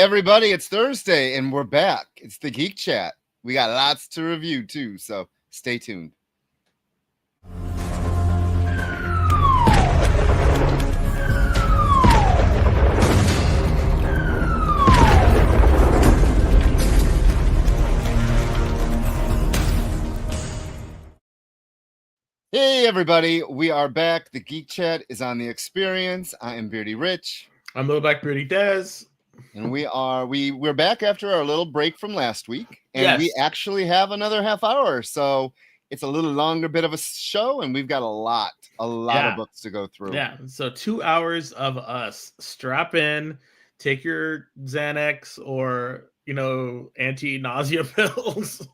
everybody, it's Thursday and we're back. It's the Geek Chat. We got lots to review too, so stay tuned. Hey everybody, we are back. The Geek Chat is on the experience. I am Beardy Rich. I'm Little Black Beardy Dez. And we're back after our little break from last week. And we actually have another half hour. So it's a little longer bit of a show, and we've got a lot of books to go through. Yeah. So 2 hours of us. Strap in, take your Xanax or anti-nausea pills,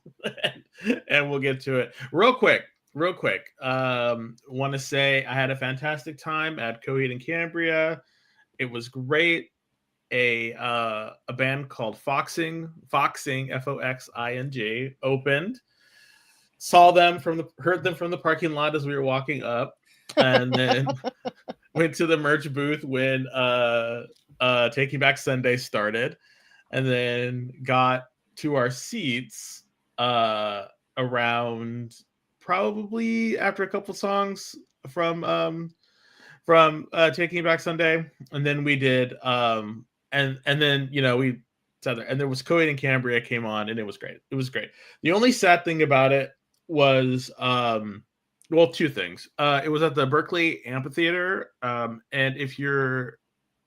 and we'll get to it. Real quick. Want to say I had a fantastic time at Coheed and Cambria. It was great. A band called Foxing, Foxing, opened. Heard them from the parking lot as we were walking up, and then went to the merch booth when Taking Back Sunday started, and then got to our seats around probably after a couple songs from Taking Back Sunday, and then we did and then we sat there, and there was Coheed and Cambria came on, and it was great. The only sad thing about it was two things. It was at the Berkeley Amphitheater, and if you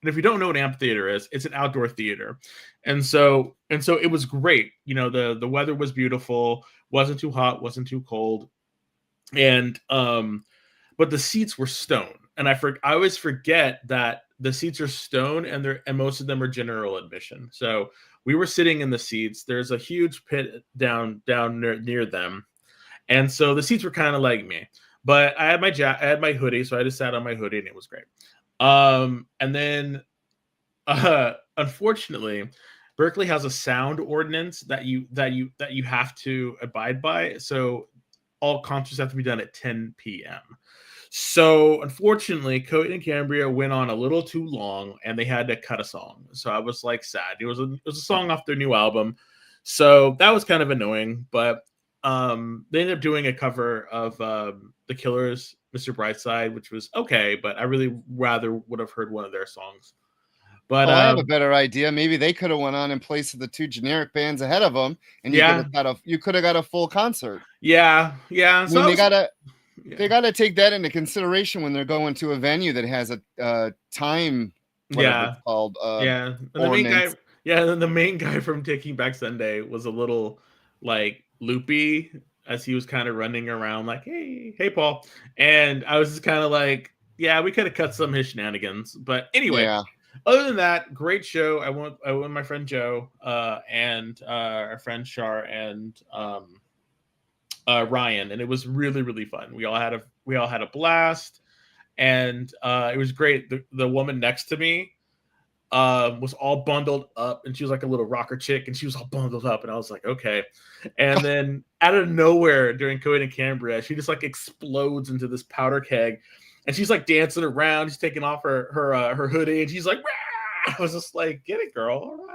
don't know what amphitheater is, it's an outdoor theater, and so it was great. The weather was beautiful, wasn't too hot, wasn't too cold, and but the seats were stone, and I always forget that the seats are stone, and most of them are general admission. So we were sitting in the seats. There's a huge pit down near them, and so the seats were kind of like me. But I had my hoodie, so I just sat on my hoodie, and it was great. And then, unfortunately, Berkeley has a sound ordinance that you have to abide by. So all concerts have to be done at 10 p.m. So unfortunately, Coheed and Cambria went on a little too long, and they had to cut a song. So I was like sad. It was a song off their new album, so that was kind of annoying. But they ended up doing a cover of The Killers' "Mr. Brightside," which was okay, but I really rather would have heard one of their songs. But I have a better idea. Maybe they could have went on in place of the two generic bands ahead of them, and you could have got a full concert. Yeah. So they gotta take that into consideration when they're going to a venue that has a time. It's called. And the main guy from Taking Back Sunday was a little like loopy as he was kind of running around like, hey Paul, and I was just kind of like, we could have cut some of his shenanigans, but anyway. Other than that, great show. I went with my friend Joe and our friend Shar and Ryan, and it was really, really fun. We all had a blast, and it was great. The woman next to me was all bundled up, and she was like a little rocker chick, and she was all bundled up, and I was like, okay. And then out of nowhere during Coheed and Cambria, she just like explodes into this powder keg. And she's like dancing around. She's taking off her hoodie, and she's like, "Rah!" I was just like, "Get it, girl! All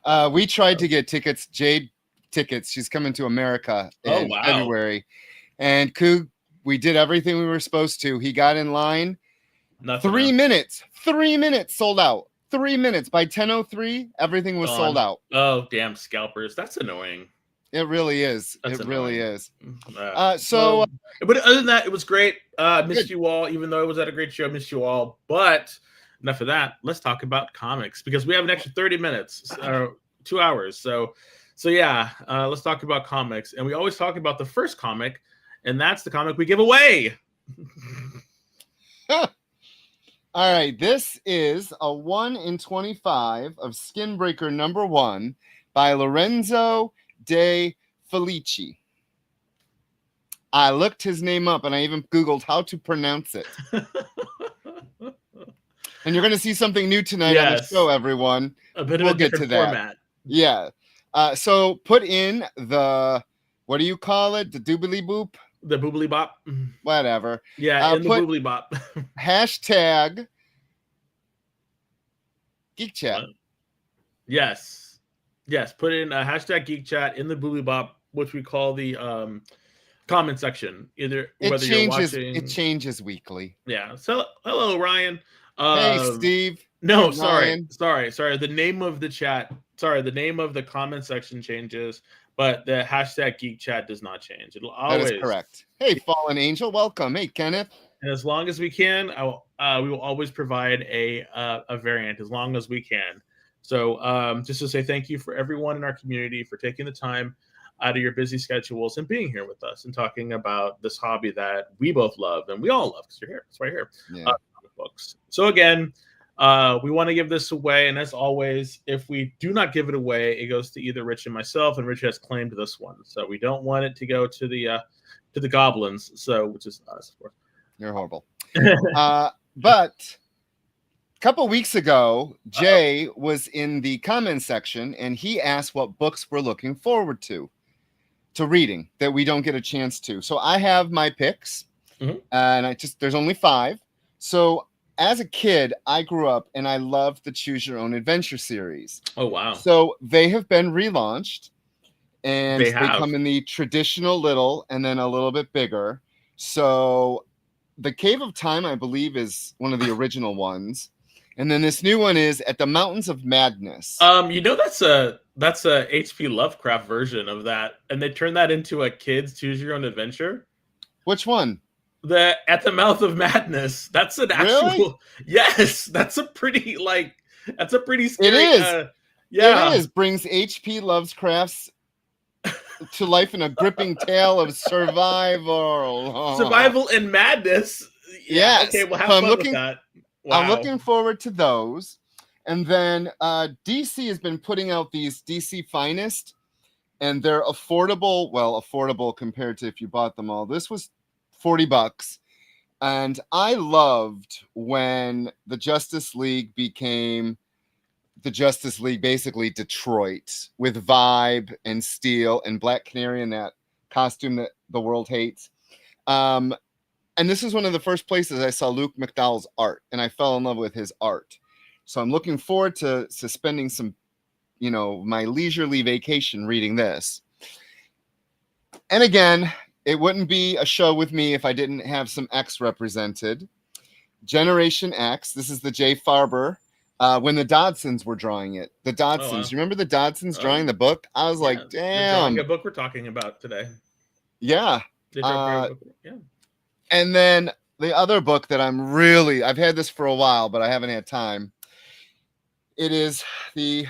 right." We tried to get tickets, Jade tickets. She's coming to America in February, and Coog, we did everything we were supposed to. He got in line. 3 minutes sold out. 3 minutes by 10:03, everything was sold out. Oh, damn scalpers! That's annoying. It really is. Really is. But other than that, it was great. Missed you all, even though it was at a great show. Missed you all. But enough of that. Let's talk about comics, because we have an extra 30 minutes, 2 hours. So let's talk about comics. And we always talk about the first comic, and that's the comic we give away. All right. This is a 1 in 25 of Skinbreaker #1 by Lorenzo De Felici. I looked his name up, and I even Googled how to pronounce it. And you're going to see something new tonight on the show, everyone. A bit of a different format. Yeah. So put in the, what do you call it? The doobly boop? The boobly bop. Whatever. Yeah, in the boobly bop. Hashtag Geek Chat. Yes. Put in hashtag Geek Chat in the Boobly Bop, which we call the comment section. Either whether you're watching, it changes weekly. Yeah. So hello, Ryan. Hey, Steve. No, hey, sorry. The name of the chat. Sorry, the name of the comment section changes, but the hashtag Geek Chat does not change. It'll always. That is correct. Hey, Fallen Angel, welcome. Hey, Kenneth. And as long as we can, we will always provide a variant as long as we can. So just to say thank you for everyone in our community for taking the time out of your busy schedules and being here with us and talking about this hobby that we both love and we all love because you're here. It's right here. Yeah. Comic books. So again, we want to give this away, and as always, if we do not give it away, it goes to either Rich and myself, and Rich has claimed this one, so we don't want it to go to the goblins. So, which is us, of course. You're horrible. But a couple weeks ago, Jay was in the comment section, and he asked what books we're looking forward to reading that we don't get a chance to. So I have my picks, and there's only 5. So as a kid, I grew up and I loved the Choose Your Own Adventure series. Oh, wow. So they have been relaunched, and they come in the traditional little and then a little bit bigger. So the Cave of Time, I believe, is one of the original ones. And then this new one is At the Mountains of Madness. That's a H.P. Lovecraft version of that. And they turned that into a kid's Choose Your Own Adventure. Which one? The At the Mouth of Madness. That's an actual. Really? Yes, that's a pretty scary. It is. Yeah, it is. Brings H.P. Lovecraft's to life in a gripping tale of survival and madness. Yes. Okay, well, have fun with that. Wow. I'm looking forward to those. And then DC has been putting out these DC Finest, and they're affordable compared to if you bought them all. This was $40. And I loved when the Justice League became the Justice League, basically Detroit, with Vibe and Steel and Black Canary in that costume that the world hates. And this is one of the first places I saw Luke McDowell's art, and I fell in love with his art. So I'm looking forward to spending some, my leisurely vacation reading this. And again, it wouldn't be a show with me if I didn't have some X represented. Generation X. This is the Jay Farber. When the Dodsons were drawing it. The Dodsons. Oh, wow. You remember the Dodsons drawing the book? I was like, damn. The book we're talking about today. Yeah. And then the other book that I've had this for a while, but I haven't had time. It is the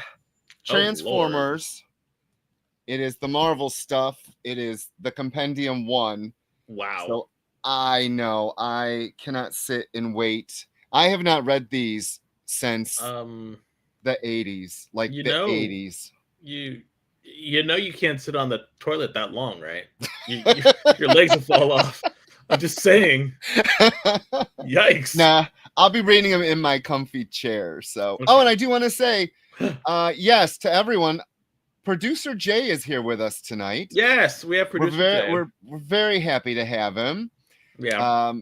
Transformers. It is the Marvel stuff. It is the Compendium 1. Wow. So I know. I cannot sit and wait. I have not read these since the 80s, the 80s. You can't sit on the toilet that long, right? Your legs will fall off. I'm just saying. Yikes. Nah, I'll be reading them in my comfy chair. So, okay. Oh, and I do want to say, yes, to everyone, producer Jay is here with us tonight. Yes, we have producer Jay. We're very happy to have him. Yeah.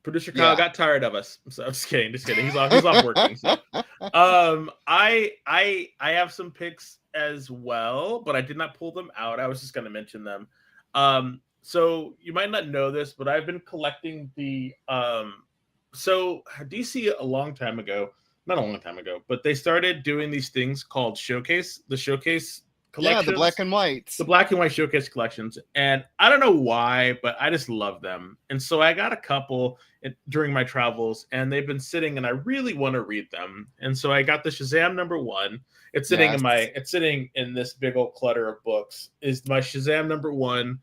Producer Kyle got tired of us, so I'm just kidding. He's off working. So. I have some picks as well, but I did not pull them out. I was just going to mention them. So you might not know this, but I've been collecting the. So DC not a long time ago, but they started doing these things called the showcase. Yeah, the black and whites. The black and white showcase collections. And I don't know why, but I just love them. And so I got a couple during my travels, and they've been sitting, and I really want to read them. And so I got the Shazam #1. It's sitting in this big old clutter of books. Is my Shazam #1.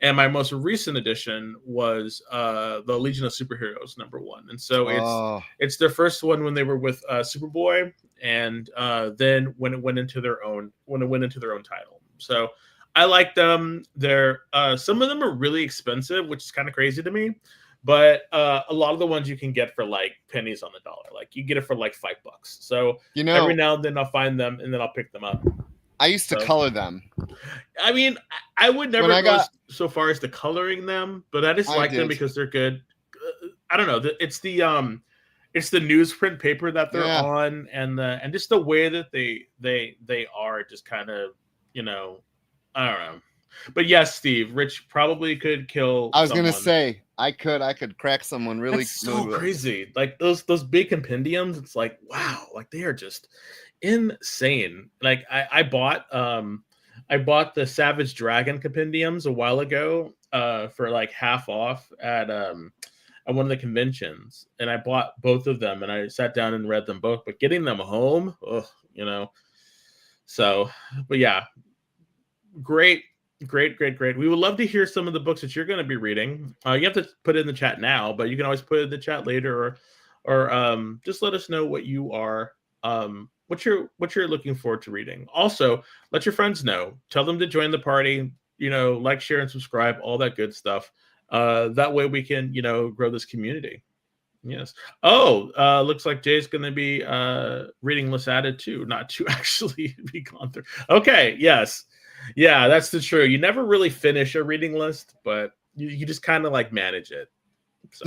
And my most recent edition was the Legion of Superheroes #1. And so it's their first one when they were with Superboy, and then when it went into their own title. So I like them. They're some of them are really expensive, which is kind of crazy to me. But a lot of the ones you can get for like pennies on the dollar. Like you get it for like $5. So every now and then I'll find them and then I'll pick them up. I used to color them. I mean, I would never go so far as to coloring them, but I just like them because they're good. I don't know. It's the it's the newsprint paper that they're on, and just the way that they are just kind of, I don't know. But yes, Steve, Rich probably could kill. I was gonna say I could crack someone really. That's so crazy. Like those big compendiums. It's like, wow, like they are just insane. Like I bought the Savage Dragon compendiums a while ago for like half off at one of the conventions, and I bought both of them, and I sat down and read them both. But getting them home, so, but yeah, great. We would love to hear some of the books that you're going to be reading. You have to put it in the chat now, but you can always put it in the chat later, or just let us know what you are, what you're looking forward to reading. Also, let your friends know. Tell them to join the party. Like, share, and subscribe. All that good stuff. That way we can, grow this community. Yes. Oh, looks like Jay's going to be reading list added too, not to actually be gone through. Okay. Yes. Yeah, that's the true. You never really finish a reading list, but you just kind of like manage it. So,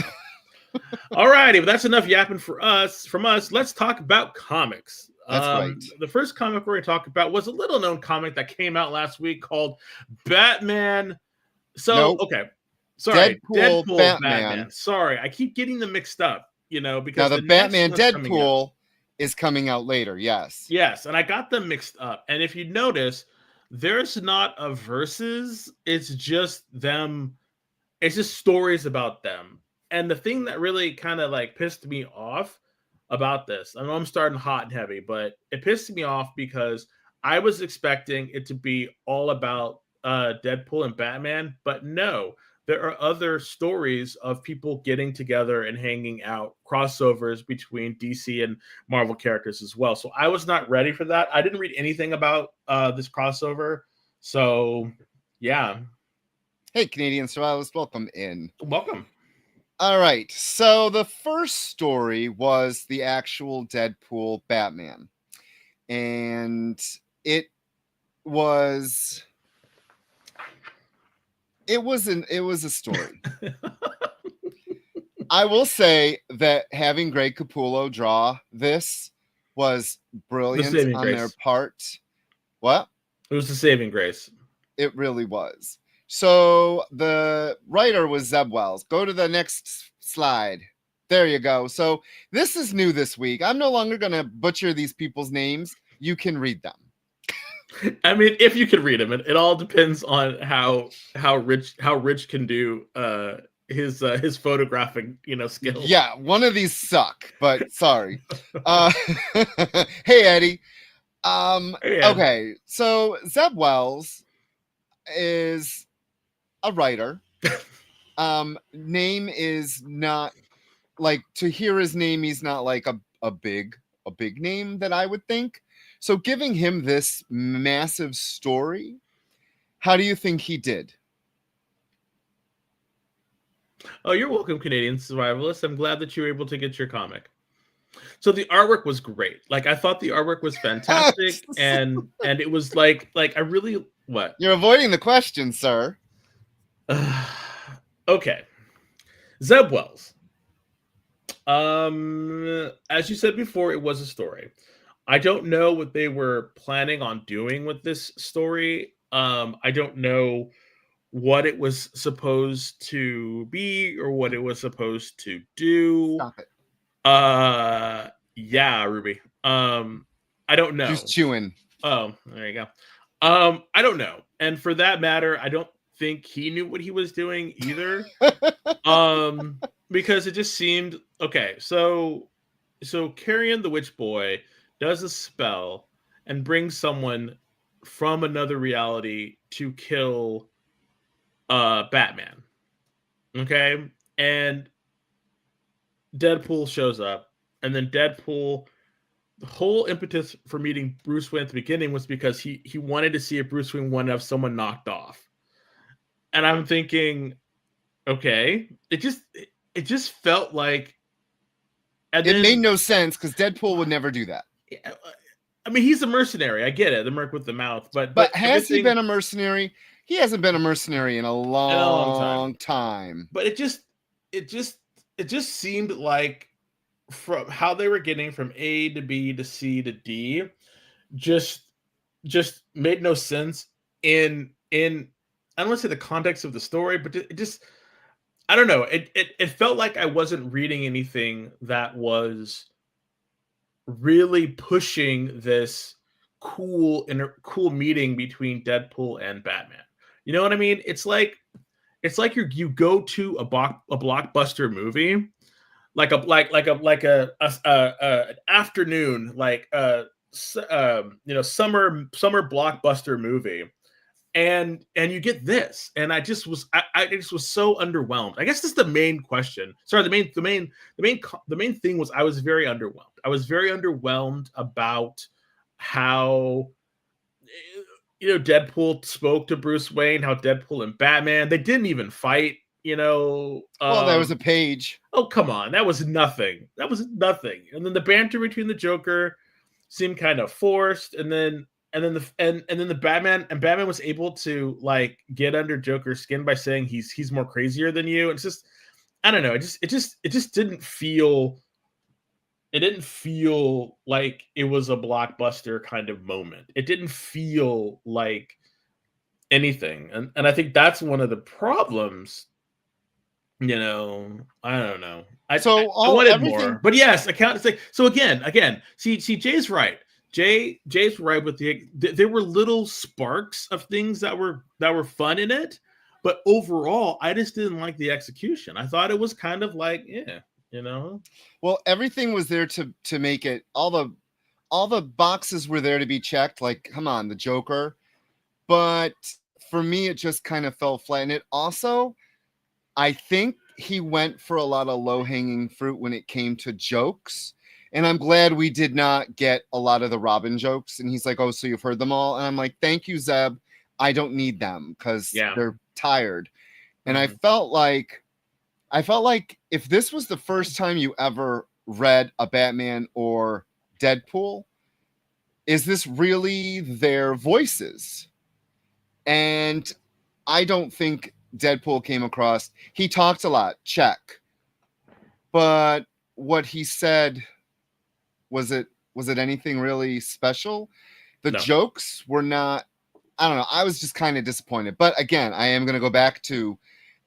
all righty, but that's enough yapping from us. Let's talk about comics. That's right. The first comic we're going to talk about was a little known comic that came out last week called Batman. So, nope. Okay. Sorry, Deadpool Batman. Sorry, I keep getting them mixed up, because now the Batman Deadpool is coming out later. Yes, and I got them mixed up. And if you notice, there's not a verses. It's just them. It's just stories about them. And the thing that really kind of like pissed me off about this, I know I'm starting hot and heavy, but it pissed me off because I was expecting it to be all about Deadpool and Batman, but no. There are other stories of people getting together and hanging out, crossovers between DC and Marvel characters as well. So I was not ready for that. I didn't read anything about this crossover. So, yeah. Hey, Canadian Survivalists, welcome in. Welcome. All right. So the first story was the actual Deadpool Batman. And it was a story. I will say that having Greg Capullo draw this was brilliant on their part. What? It was the saving grace. It really was. So the writer was Zeb Wells. Go to the next slide. There you go. So this is new this week. I'm no longer going to butcher these people's names. You can read them. I mean, if you can read them, it all depends on how Rich can do his photographic skills. Yeah, one of these suck, but sorry. Hey Eddie. Okay, so Zeb Wells is a writer. Name is not like, to hear his name, he's not like a big name that I would think. So giving him this massive story, how do you think he did? Oh, you're welcome, Canadian Survivalist. I'm glad that you were able to get your comic. So the artwork was great. Like, I thought the artwork was fantastic, and it was like I really what? You're avoiding the question, sir. Okay, Zeb Wells. As you said before, it was a story. I don't know what they were planning on doing with this story. I don't know what it was supposed to be or what it was supposed to do. Stop it. Yeah, Ruby. I don't know. Just chewing. Oh, there you go. I don't know. And for that matter, I don't think he knew what he was doing either. Because it just seemed okay. So Carrion the Witch Boy does a spell and brings someone from another reality to kill Batman. Okay? And Deadpool shows up, and then Deadpool, the whole impetus for meeting Bruce Wayne at the beginning was because he wanted to see if Bruce Wayne wanted to have someone knocked off. And I'm thinking, okay, it just felt like it made no sense because Deadpool would never do that. I mean, he's a mercenary. I get it, the merc with the mouth, but has he been a mercenary? He hasn't been a mercenary in a long time. But it just seemed like from how they were getting from A to B to C to D just made no sense in I don't want to say the context of the story, but it just I don't know. It felt like I wasn't reading anything that was really pushing this cool meeting between Deadpool and Batman. You know what I mean? It's like you go to a blockbuster movie, like an afternoon, like summer blockbuster movie, and you get this, and I just was so underwhelmed. I guess this is the main question. Sorry, the main thing was I was very underwhelmed. I was very underwhelmed about how Deadpool spoke to Bruce Wayne, how Deadpool and Batman, they didn't even fight. Well, there was a page. Oh, come on, that was nothing. And then the banter between the Joker seemed kind of forced, and then the Batman was able to like get under Joker's skin by saying he's more crazier than you. It's just, I don't know. It just didn't feel. It didn't feel like it was a blockbuster kind of moment. It didn't feel like anything, and I think that's one of the problems. I don't know. I wanted everything more, but yes, it's like so again. See, Jay's right. Jay's right with there were little sparks of things that were fun in it, but overall, I just didn't like the execution. I thought it was kind of like, Well, everything was there to make it. All the boxes were there to be checked. Like, come on, the Joker. But for me, it just kind of fell flat. And it also, I think he went for a lot of low-hanging fruit when it came to jokes. And I'm glad we did not get a lot of the Robin jokes. And he's like, oh, so you've heard them all? And I'm like, thank you, Zeb. I don't need them because they're tired. And I felt like if this was the first time you ever read a Batman or Deadpool, is this really their voices? And I don't think Deadpool came across. He talked a lot, check. But what he said, was it anything really special? The jokes were not, I don't know. I was just kind of disappointed. But again, I am going to go back to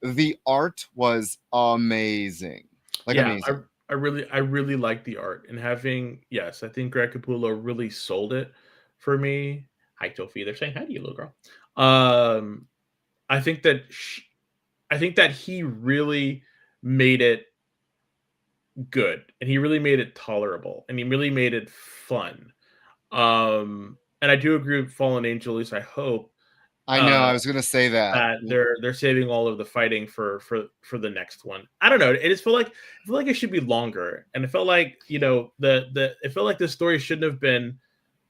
the art was amazing. Amazing. I really like the art, and I think Greg Capullo really sold it for me. Hi, Tofi. They're saying hi to you, little girl. I think that he really made it good, and he really made it tolerable, and he really made it fun. And I do agree with Fallen Angel. At least I hope. I know. I was going to say that they're saving all of the fighting for the next one. I don't know. It just felt like it should be longer, and it felt like it felt like this story shouldn't have been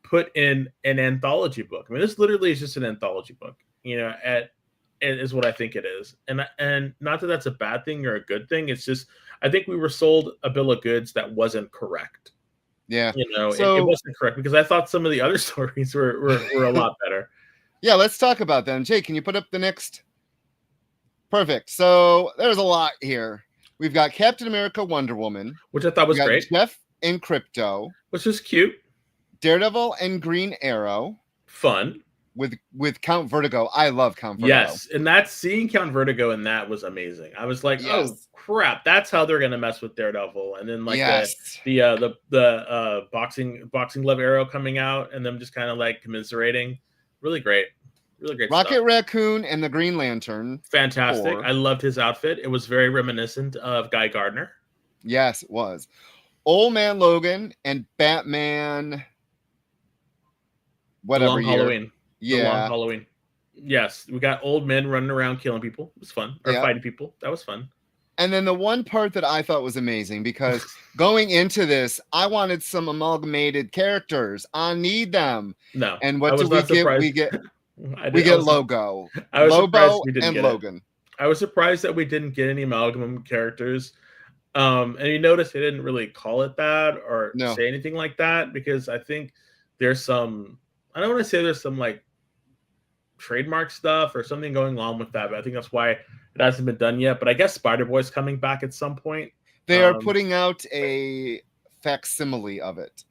put in an anthology book. I mean, this literally is just an anthology book. Is what I think it is, and not that that's a bad thing or a good thing. It's just I think we were sold a bill of goods that wasn't correct. Yeah, it wasn't correct because I thought some of the other stories were a lot better. Yeah, let's talk about them. Jay, can you put up the next? Perfect. So there's a lot here. We've got Captain America, Wonder Woman, which I thought was great. Jeff and Crypto, which is cute. Daredevil and Green Arrow, fun. With Count Vertigo. I love Count Vertigo. Yes, and seeing Count Vertigo in that was amazing. I was like, oh crap, that's how they're gonna mess with Daredevil. And then the boxing glove arrow coming out and them just kind of like commiserating. Really great Rocket stuff. Raccoon and the Green Lantern. Fantastic. I loved his outfit. It was very reminiscent of Guy Gardner. Yes, it was. Old Man Logan and Batman. Whatever Long year. Halloween. Yeah. Long Halloween. Yes, we got old men running around killing people. It was fun. Or fighting people. That was fun. And then the one part that I thought was amazing, because going into this, I wanted some amalgamated characters. I need them. No. And what do we get? We get Logo. Lobo and Logan. I was surprised that we didn't get any amalgam characters. And you notice they didn't really call it that or say anything like that, because I think there's some, I don't want to say there's some like trademark stuff or something going on with that, but I think that's why it hasn't been done yet. But I guess Spider-Boy's coming back at some point. They are putting out a facsimile of it.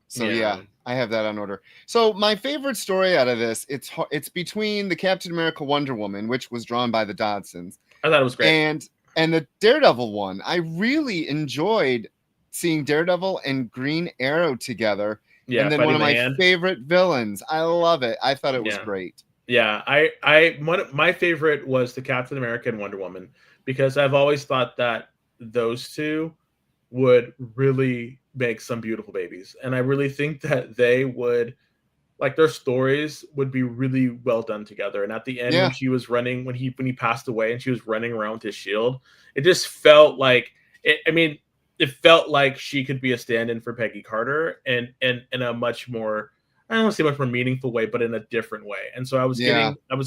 So yeah, I have that on order. So my favorite story out of this, it's between the Captain America Wonder Woman, which was drawn by the Dodsons. I thought it was great. And the Daredevil one. I really enjoyed seeing Daredevil and Green Arrow together. Yeah, and then one of my favorite villains. I love it. I thought it was great. Yeah, my favorite was the Captain America and Wonder Woman, because I've always thought that those two would really make some beautiful babies. And I really think that they would, like, their stories would be really well done together. And at the end, when she was running, when he passed away and she was running around with his shield, it just felt like it felt like she could be a stand-in for Peggy Carter, and in a much more, I don't want to say much more meaningful way, but in a different way. And so I was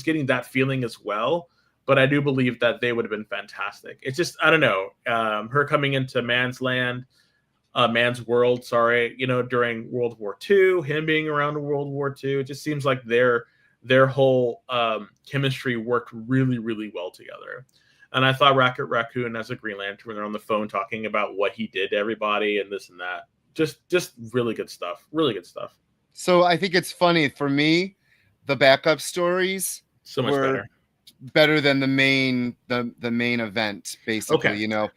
getting that feeling as well. But I do believe that they would have been fantastic. It's just, I don't know, her coming into man's world, during World War II, him being around World War II. It just seems like their whole chemistry worked really, really well together. And I thought Rocket Raccoon as a Green Lantern, when they're on the phone talking about what he did to everybody and this and that, just really good stuff. Really good stuff. So I think it's funny for me, the backup stories so much better than the main event, basically. Okay.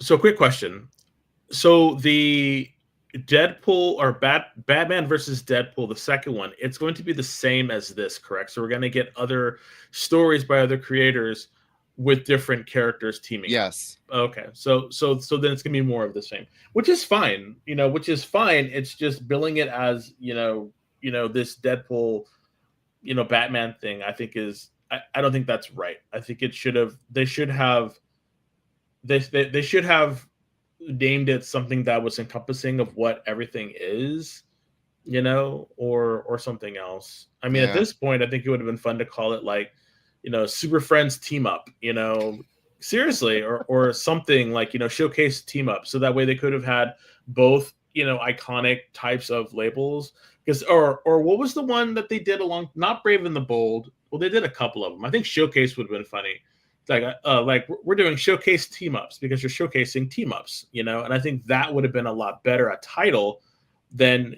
So quick question. So the Deadpool or Batman versus Deadpool, the second one, it's going to be the same as this, correct? So we're going to get other stories by other creators with different characters teaming. Yes. Up. Okay. So then it's gonna be more of the same, which is fine. It's just billing it as this Deadpool, Batman thing. I think I don't think that's right. I think they should have named it something that was encompassing of what everything is, or something else. I mean, at this point, I think it would have been fun to call it like, Super Friends Team Up, seriously, or something like, Showcase Team Up. So that way they could have had both, iconic types of labels. Or what was the one that they did not Brave and the Bold? Well, they did a couple of them. I think Showcase would have been funny. Like we're doing Showcase Team Ups because you're showcasing team ups, and I think that would have been a lot better a title than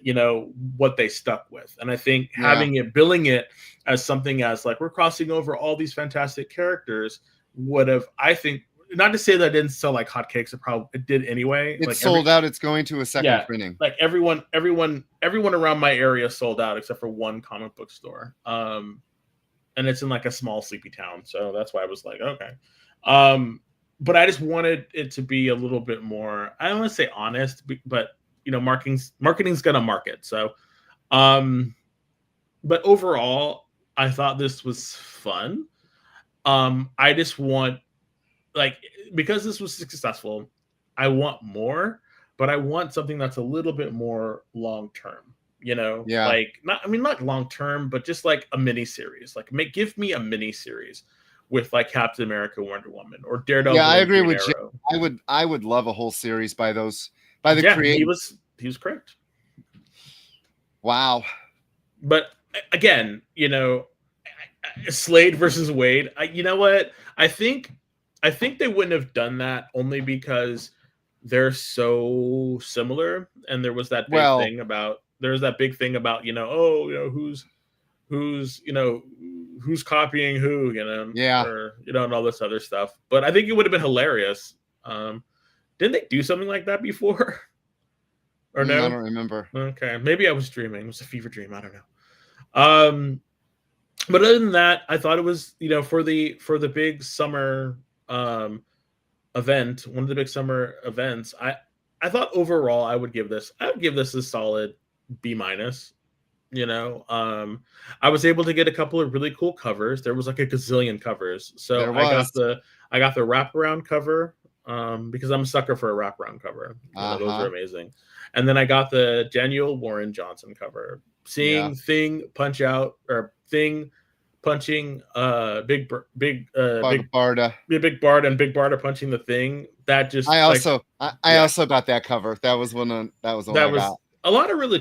what they stuck with. And I think billing it as something as like we're crossing over all these fantastic characters would have, I think, not to say that it didn't sell like hotcakes, it did anyway. It sold out. It's going to a second printing. Like everyone around my area sold out except for one comic book store. And it's in like a small sleepy town, so that's why I was like, okay. But I just wanted it to be a little bit more, I don't want to say honest, but marketing's gonna market. So, but overall, I thought this was fun. I just want, because this was successful, I want more, but I want something that's a little bit more long term. Not long term, but just like a mini series. Like, give me a mini series with like Captain America, Wonder Woman, or Daredevil. Yeah, I agree with you. I would love a whole series by the creators. He was correct. Wow. But again, Slade versus Wade. You know what? I think they wouldn't have done that only because they're so similar, and there was that big thing about. There's that big thing about, who's copying who, or, and all this other stuff. But I think it would have been hilarious. Didn't they do something like that before? Or no? I don't remember. Okay. Maybe I was dreaming. It was a fever dream. I don't know. But other than that, I thought it was, for the big summer event, one of the big summer events, I thought overall I would give this a solid B-. I was able to get a couple of really cool covers. There was like a gazillion covers. So I got the wraparound cover because I'm a sucker for a wraparound cover. Those are amazing. And then I got the Daniel Warren Johnson cover. Seeing Thing punch out, or Thing punching Big Barda and Big Barda punching the Thing. That just I also got that cover. That was one I got. A lot of really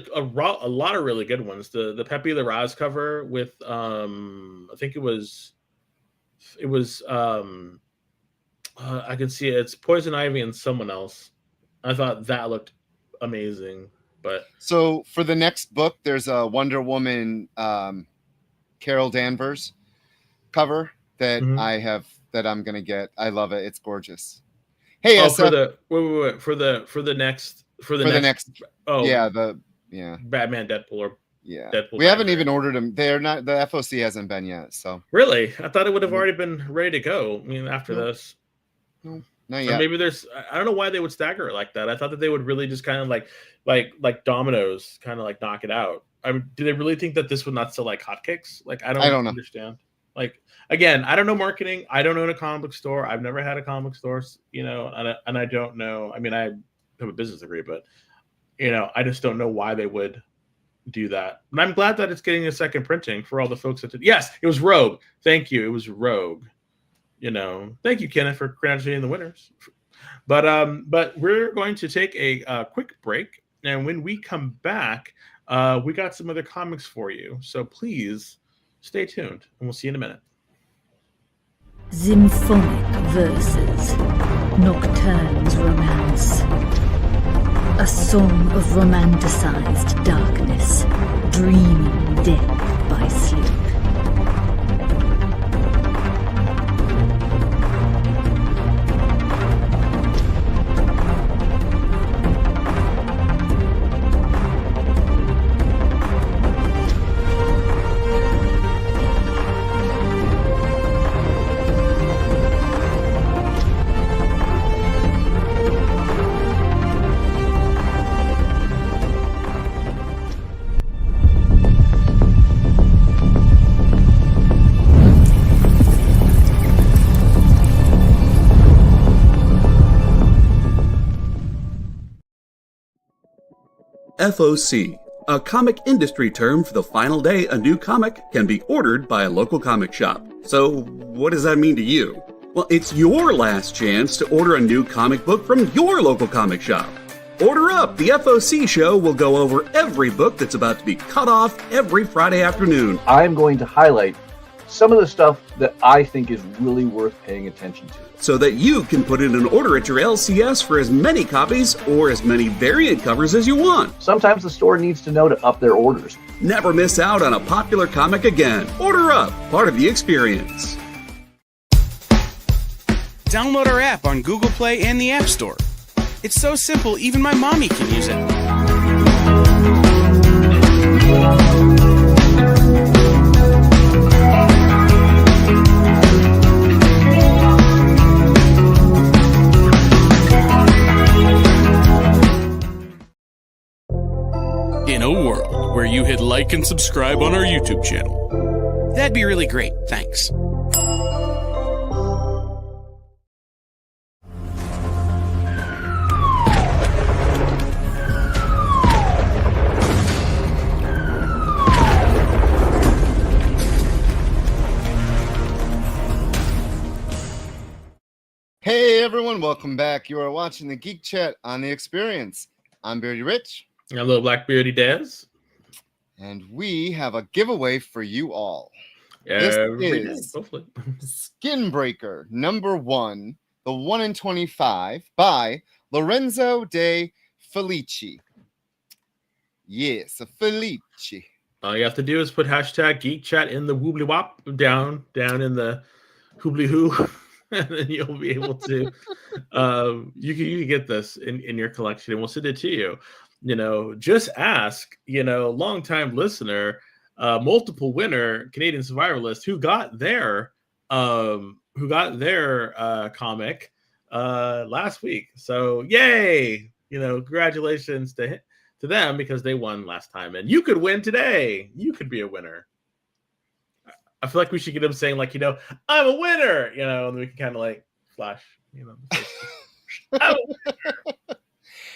good ones. The Pepe Larraz cover with I think it was I can see it. It's Poison Ivy and someone else. I thought that looked amazing. But so for the next book, there's a Wonder Woman Carol Danvers cover that I'm gonna get. I love it. It's gorgeous. Hey, for the wait for the next Batman Deadpool or Deadpool. We haven't even ordered them. They're not, the FOC hasn't been yet. So really, I thought it would have already been ready to go. I mean, after this. No, not yet. Maybe I don't know why they would stagger it like that. I thought that they would really just kind of like dominoes, kind of like knock it out. I mean, do they really think that this would not sell like hotcakes? Like, I don't understand. Like, again, I don't know marketing. I don't own a comic book store. I've never had a comic book store, and I don't know. I mean, I have a business degree, but I just don't know why they would do that. And I'm glad that it's getting a second printing for all the folks that did. Yes, it was Rogue. Thank you. It was Rogue. Thank you, Kenneth, for congratulating the winners. But we're going to take a quick break, and when we come back, we got some other comics for you. So please stay tuned, and we'll see you in a minute. Symphonic verses, Nocturne's romance, a song of romanticized darkness, dreaming death by sleep. FOC, a comic industry term for the final day a new comic can be ordered by a local comic shop. So, what does that mean to you? Well, it's your last chance to order a new comic book from your local comic shop. Order up! The FOC show will go over every book that's about to be cut off every Friday afternoon. I'm going to highlight some of the stuff that I think is really worth paying attention to, so that you can put in an order at your LCS for as many copies or as many variant covers as you want. Sometimes the store needs to know to up their orders. Never miss out on a popular comic again. Order up, part of the experience. Download our app on Google Play and the App Store. It's so simple, even my mommy can use it. In a world where you hit like and subscribe on our YouTube channel, that'd be really great, thanks. Hey everyone, welcome back. You are watching the Geek Chat on the Experience. I'm Beardy Rich. A little Blackbeardy Daz. And we have a giveaway for you all. Every this day, is Skinbreaker #1, the 1 in 25 by Lorenzo De Felici. Yes, a Felici. All you have to do is put hashtag Geek Chat in the woobly wop down in the hoobly hoo. And then you'll be able to you can get this in your collection, and we'll send it to you. Just ask, longtime listener, multiple winner, Canadian survivalist who got their comic last week. So yay! Congratulations to them, because they won last time, and you could win today. You could be a winner. I feel like we should get them saying, like, I'm a winner, and we can kind of like flash, I'm a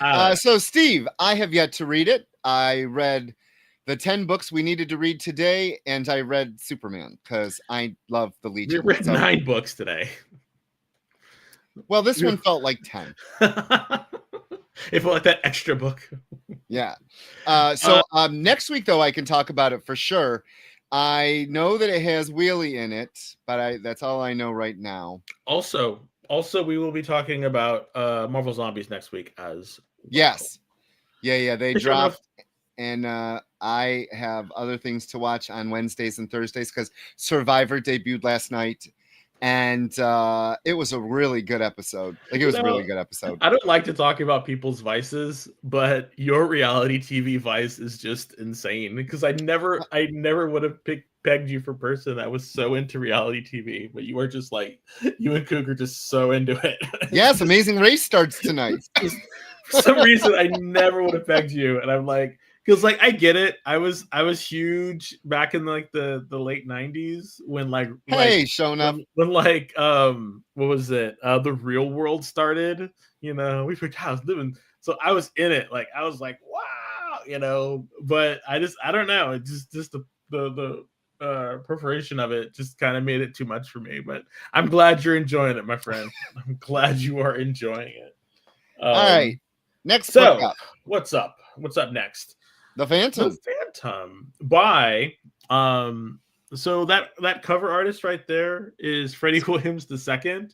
winner. So, Steve, I have yet to read it. I read the 10 books we needed to read today, and I read Superman because I love the Legion. We read 9 books today. Well, this one felt like 10. It felt like that extra book. Yeah. Next week, though, I can talk about it for sure. I know that it has Wheelie in it, but that's all I know right now. Also, Also, we will be talking about Marvel Zombies next week as well. Yes. Yeah. They dropped. And I have other things to watch on Wednesdays and Thursdays because Survivor debuted last night. And it was a really good episode. Like, it was a really good episode. I don't like to talk about people's vices, but your reality TV vice is just insane. Because I never would have pegged you for person that was so into reality TV, but you are just like, you and Cougar just so into it. Yes, Amazing Race starts tonight. For some reason, I never would have pegged you, and I'm like, because like I get it. I was huge back in like the late 90s when showing up when what was it? The Real World started. You know, we forgot I was living. So I was in it. Like I was like, wow, you know. But I don't know. It just the preparation of it just kind of made it too much for me. But I'm glad you're enjoying it, my friend. I'm glad you are enjoying it. All right. Next. So what's up? What's up next? The Phantom. The Phantom by so that cover artist right there is Freddie Williams II,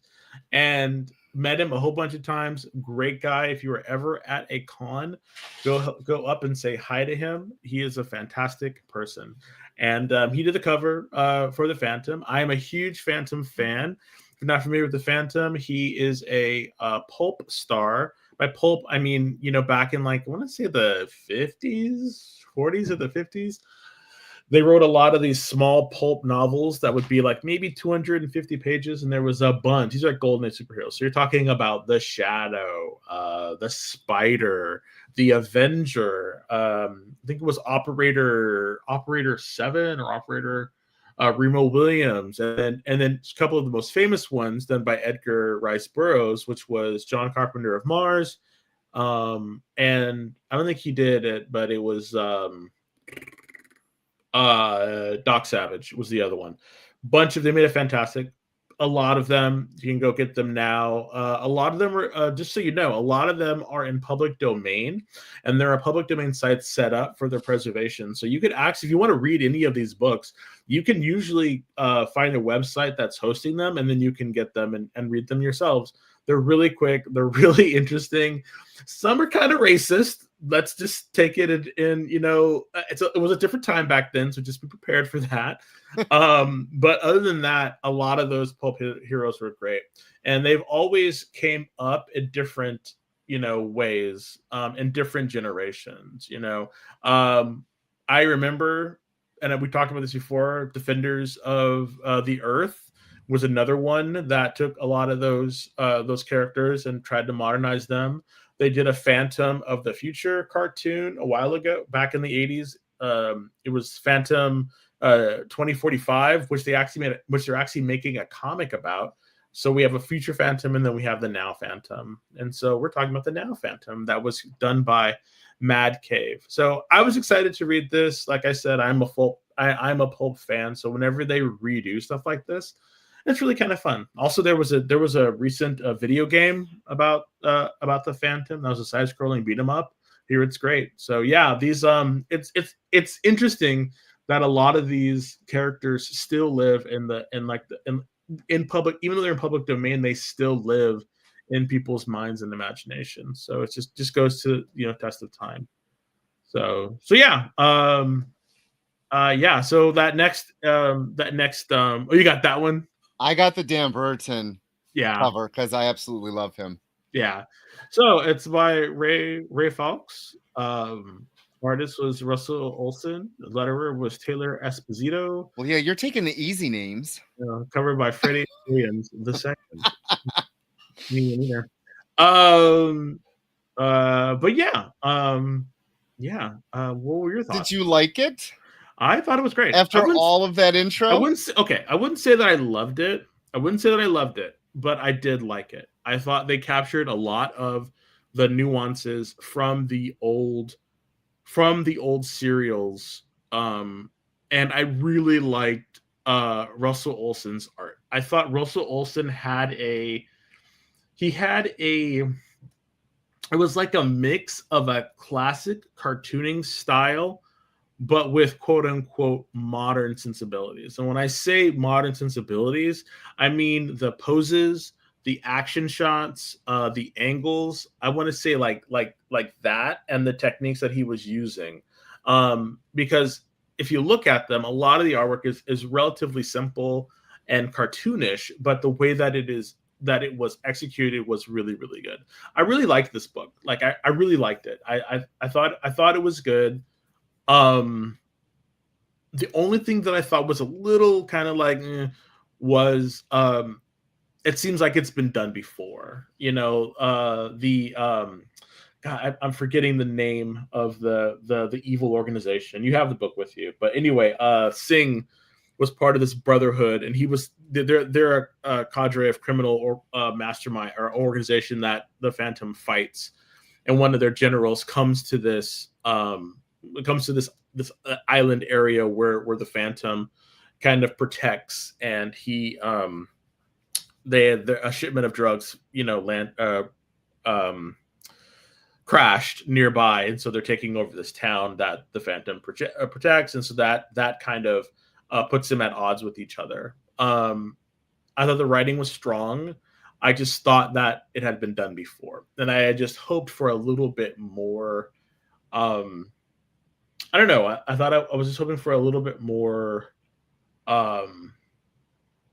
and met him a whole bunch of times. Great guy. If you were ever at a con, go up and say hi to him. He is a fantastic person, and he did the cover for the Phantom. I am a huge Phantom fan. If you're not familiar with the Phantom, he is a pulp star. By pulp, I mean, you know, back in like, I want to say the 40s or the 50s, they wrote a lot of these small pulp novels that would be like maybe 250 pages, and there was a bunch. These are like Golden Age superheroes. So you're talking about the Shadow, the Spider, the Avenger. I think it was Operator 7 or Operator Remo Williams, and then a couple of the most famous ones done by Edgar Rice Burroughs, which was John Carpenter of Mars, and I don't think he did it, but it was Doc Savage was the other one. Bunch of they made it fantastic. A lot of them you can go get them now. A lot of them are just so you know, a lot of them are in public domain, and there are public domain sites set up for their preservation. So you could actually, if you want to read any of these books, you can usually find a website that's hosting them, and then you can get them and read them yourselves. They're really quick. They're really interesting. Some are kind of racist. Let's just take it in you know, it was a different time back then, so just be prepared for that. But other than that, a lot of those pulp heroes were great, and they've always came up in different, you know, ways, in different generations. You know, I remember, and we talked about this before, Defenders of the Earth was another one that took a lot of those characters and tried to modernize them. They did a Phantom of the Future cartoon a while ago, back in the 80s. It was Phantom 2045, which they're actually making a comic about. So we have a future Phantom, and then we have the Now Phantom. And so we're talking about the Now Phantom that was done by Mad Cave. So I was excited to read this. Like I said, I'm a pulp fan. So whenever they redo stuff like this, it's really kind of fun. Also, there was a recent video game about the Phantom. That was a side-scrolling beat 'em up. Here, it's great. So yeah, these it's interesting that a lot of these characters still live in public, even though they're in public domain, they still live in people's minds and imagination. So it just goes to, you know, test of time. So yeah. So that next oh, you got that one? I got the Dan Burton cover because I absolutely love him. Yeah. So it's by Ray Fawkes. Artist was Russell Olson. The letterer was Taylor Esposito. Well, yeah, you're taking the easy names. Covered by Freddie Williams II. Me neither. But yeah. What were your thoughts? Did you like it? I thought it was great. After all of that intro? I wouldn't say that I loved it. But I did like it. I thought they captured a lot of the nuances from the old serials. And I really liked Russell Olson's art. I thought Russell Olson it was like a mix of a classic cartooning style, but with quote unquote modern sensibilities. And when I say modern sensibilities, I mean the poses, the action shots, the angles. I want to say like that, and the techniques that he was using, because if you look at them, a lot of the artwork is relatively simple and cartoonish, but the way that it was executed was really, really good. I really liked this book. Like I really liked it. I thought it was good. The only thing that I thought was a little kind of like was it seems like it's been done before. God, I'm forgetting the name of the evil organization. You have the book with you, but anyway, Singh was part of this brotherhood, and they're a cadre of criminal or mastermind or organization that the Phantom fights, and one of their generals comes to this island area where the Phantom kind of protects, and a shipment of drugs crashed nearby, and so they're taking over this town that the Phantom protects, and so that kind of puts them at odds with each other. I thought the writing was strong. I just thought that it had been done before, and I had just hoped for a little bit more. I don't know. I thought I was just hoping for a little bit more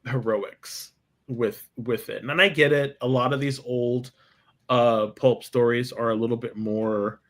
heroics with it, and I get it. A lot of these old pulp stories are a little bit more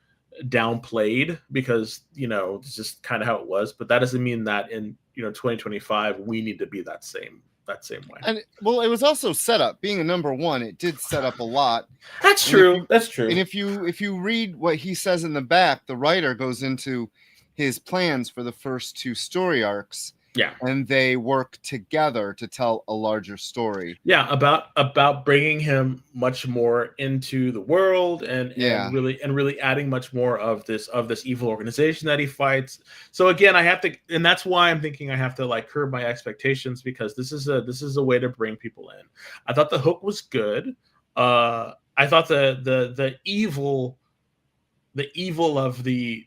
downplayed because it's just kind of how it was, but that doesn't mean that in 2025 we need to be that same way. And well, it was also set up. Being a number one, it did set up a lot. That's true. That's true. And if you read what he says in the back, the writer goes into his plans for the first two story arcs. Yeah. And they work together to tell a larger story. Yeah, about bringing him much more into the world and really adding much more of this evil organization that he fights. So again, I have to, and that's why I'm thinking I have to like curb my expectations, because this is a way to bring people in. I thought the hook was good. I thought the evil of the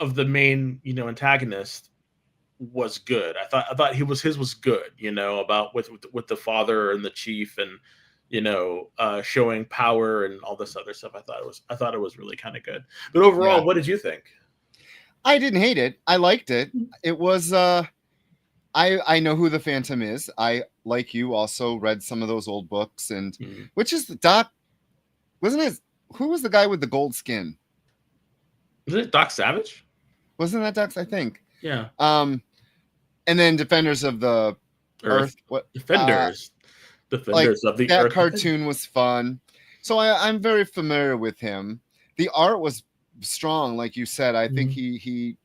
main antagonist was good. I thought his was good, about with the father and the chief, and showing power and all this other stuff. I thought it was really kind of good. But overall, what did you think? I didn't hate it. I liked it. It was I know who the Phantom is. I, like you, also read some of those old books, and which is the Doc, wasn't it? Who was the guy with the gold skin? Was it Doc Savage? Wasn't that Doc? I think. Yeah. And then Defenders of the Earth. What Defenders of the that Earth. cartoon was fun. So I'm very familiar with him. The art was strong, like you said. I think he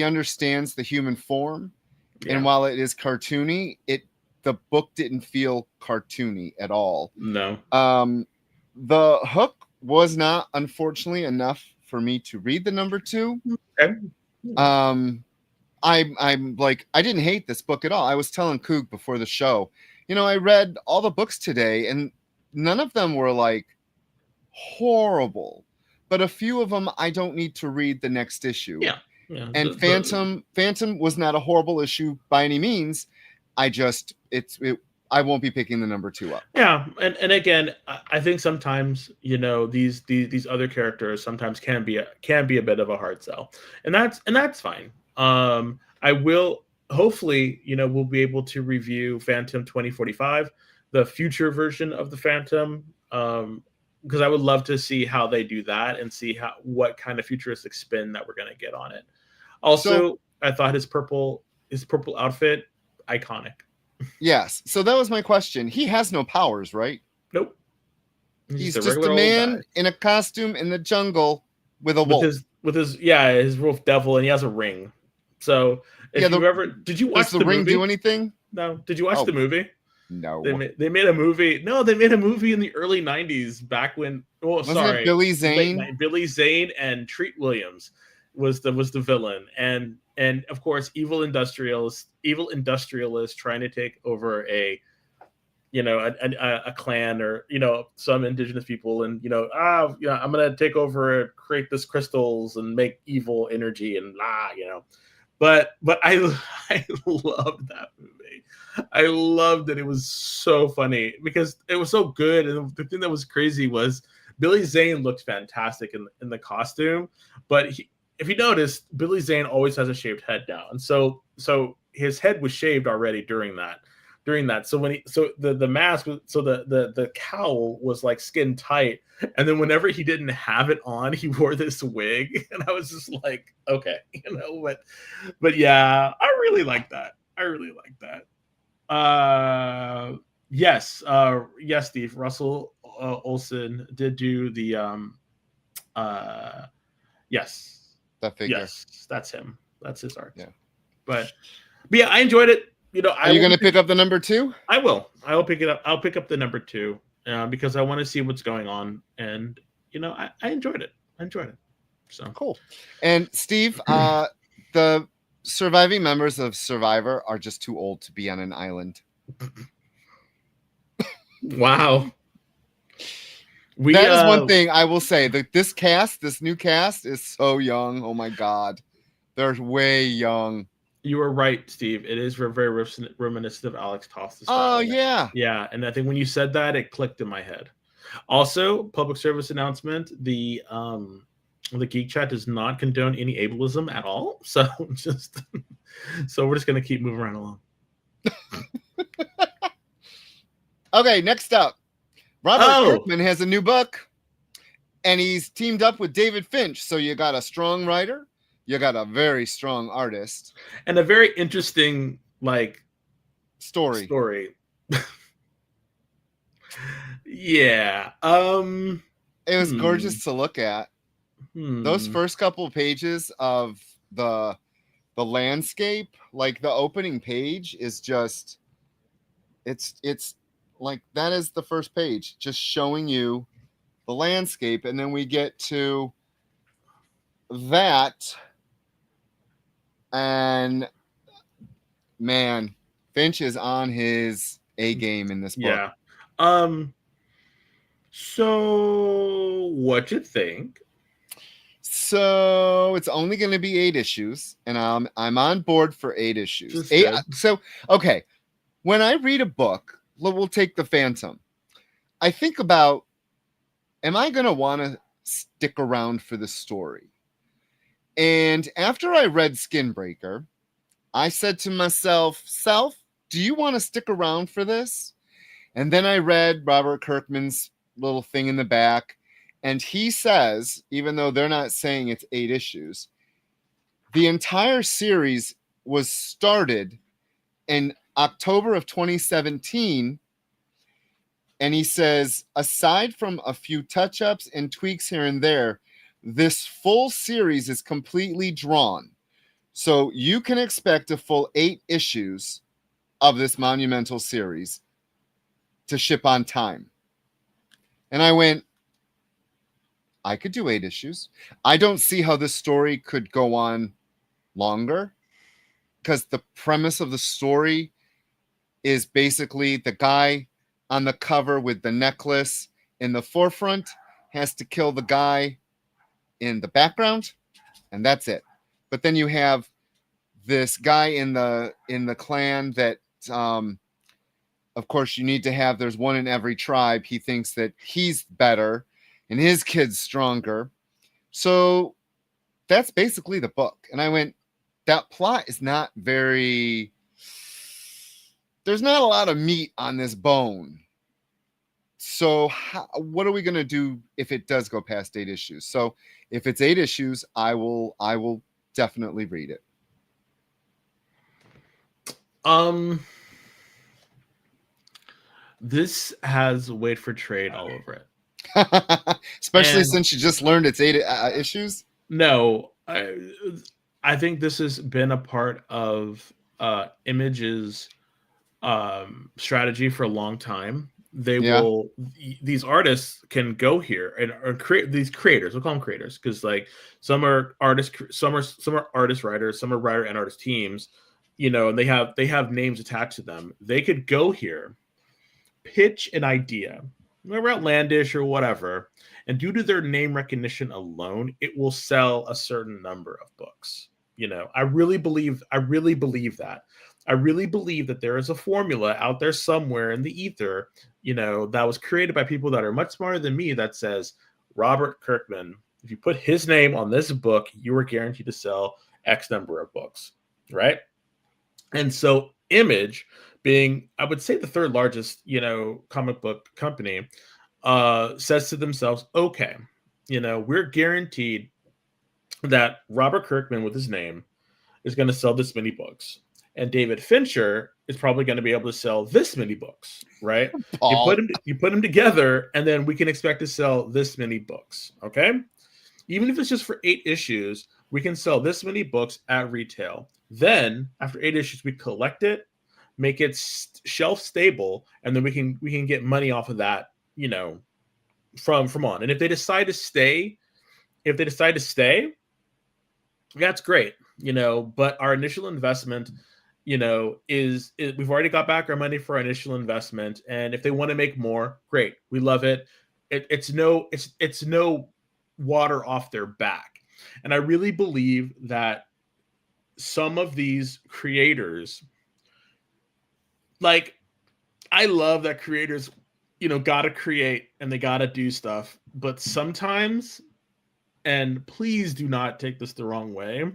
understands the human form, and while it is cartoony, the book didn't feel cartoony at all. No. The hook was not, unfortunately, enough for me to read the number 2. Okay. I'm like, I didn't hate this book at all. I was telling Coog before the show, I read all the books today, and none of them were like horrible, but a few of them I don't need to read the next issue. Yeah. And Phantom was not a horrible issue by any means. I won't be picking the number 2 up. Yeah, and again, I think sometimes these other characters sometimes can be a bit of a hard sell, and that's fine. I will hopefully we'll be able to review Phantom 2045, the future version of the Phantom, because I would love to see how they do that and see what kind of futuristic spin that we're going to get on it. Also, I thought his purple outfit iconic. Yes. So that was my question. He has no powers, right? Nope. He's just a man in a costume in the jungle with a wolf. With his wolf devil, and he has a ring. So did you watch the ring movie? Do anything? No. Did you watch the movie? No. They made a movie. No, they made a movie in the early 90s back when Wasn't it Billy Zane? Billy Zane and Treat Williams was the villain, and of course evil industrialists trying to take over a clan or some indigenous people, and I'm gonna take over and create this crystals and make evil energy and but I I loved that movie. I loved it. It was so funny because it was so good. And the thing that was crazy was Billy Zane looked fantastic in the costume, but if you noticed, Billy Zane always has a shaved head now, and so his head was shaved already during that. So the mask, so the cowl was like skin tight, and then whenever he didn't have it on, he wore this wig, and I was just like, okay, but yeah, I really like that. Yes, Steve. Russell Olson did do the yes, that figure. Yes, that's him. That's his art. Yeah, but yeah, I enjoyed it. Are you going to pick up the number 2? I will. I will pick it up. I'll pick up the number 2 because I want to see what's going on, and I enjoyed it. So cool. And Steve, the surviving members of Survivor are just too old to be on an island. Wow. That is one thing I will say. That this new cast is so young. Oh my God. They're way young. You were right, Steve. It is very reminiscent of Alex Toth's style. Oh, yeah. Yeah, and I think when you said that, it clicked in my head. Also, public service announcement, the Geek Chat does not condone any ableism at all. So we're just going to keep moving right along. Okay, next up. Robert Kirkman has a new book, and he's teamed up with David Finch. So you got a strong writer, you got a very strong artist, and a very interesting story. Yeah. It was gorgeous to look at. Those first couple of pages of the landscape, like the opening page is just it's like that is the first page, just showing you the landscape, and then we get to that, and man, Finch is on his A game in this book. Yeah. So what you think? So it's only going to be 8 issues, and I'm on board for 8 issues. So okay, when I read a book, we'll take the Phantom. I think about, am I going to want to stick around for the story? And after I read Skinbreaker, I said to myself, do you want to stick around for this? And then I read Robert Kirkman's little thing in the back, and he says, even though they're not saying it's 8 issues, the entire series was started in October of 2017. And he says, aside from a few touch-ups and tweaks here and there, this full series is completely drawn. So you can expect a full 8 issues of this monumental series to ship on time. And I went, I could do 8 issues. I don't see how this story could go on longer, because the premise of the story is basically the guy on the cover with the necklace in the forefront has to kill the guy in the background, and that's it. But then you have this guy in the clan that of course you need to have, there's one in every tribe. He thinks that he's better and his kid's stronger. So that's basically the book. And I went, that plot is not very, there's not a lot of meat on this bone. So what are we going to do if it does go past 8 issues? So if it's 8 issues, I will definitely read it. This has wait for trade all over it. Especially since you just learned it's 8 issues. No, I think this has been a part of Image's strategy for a long time. They will, these artists can go here and create these creators. We'll call them creators because like some are artists, some are artist writers, some are writer and artist teams, and they have names attached to them. They could go here, pitch an idea, whatever outlandish or whatever, and due to their name recognition alone, it will sell a certain number of books. You know, I really believe that. I really believe that there is a formula out there somewhere in the ether, you know, that was created by people that are much smarter than me that says, Robert Kirkman, if you put his name on this book, you are guaranteed to sell X number of books, right? And so Image, being, I would say, the third largest, you know, comic book company, says to themselves, okay, you know, we're guaranteed that Robert Kirkman with his name is going to sell this many books. And David Fincher is probably going to be able to sell this many books, right? You put them together, and then we can expect to sell this many books, okay? Even if it's just for 8 issues, we can sell this many books at retail. Then, after 8 issues, we collect it, make it shelf stable, and then we can get money off of that, you know, from on. And if they decide to stay, that's great, you know. But our initial investment, you know, is we've already got back our money for our initial investment, and if they want to make more, great, we love it. It's no water off their back. And I really believe that some of these creators, like, I love that creators, you know, gotta create and they gotta do stuff, but sometimes, and please do not take this the wrong way,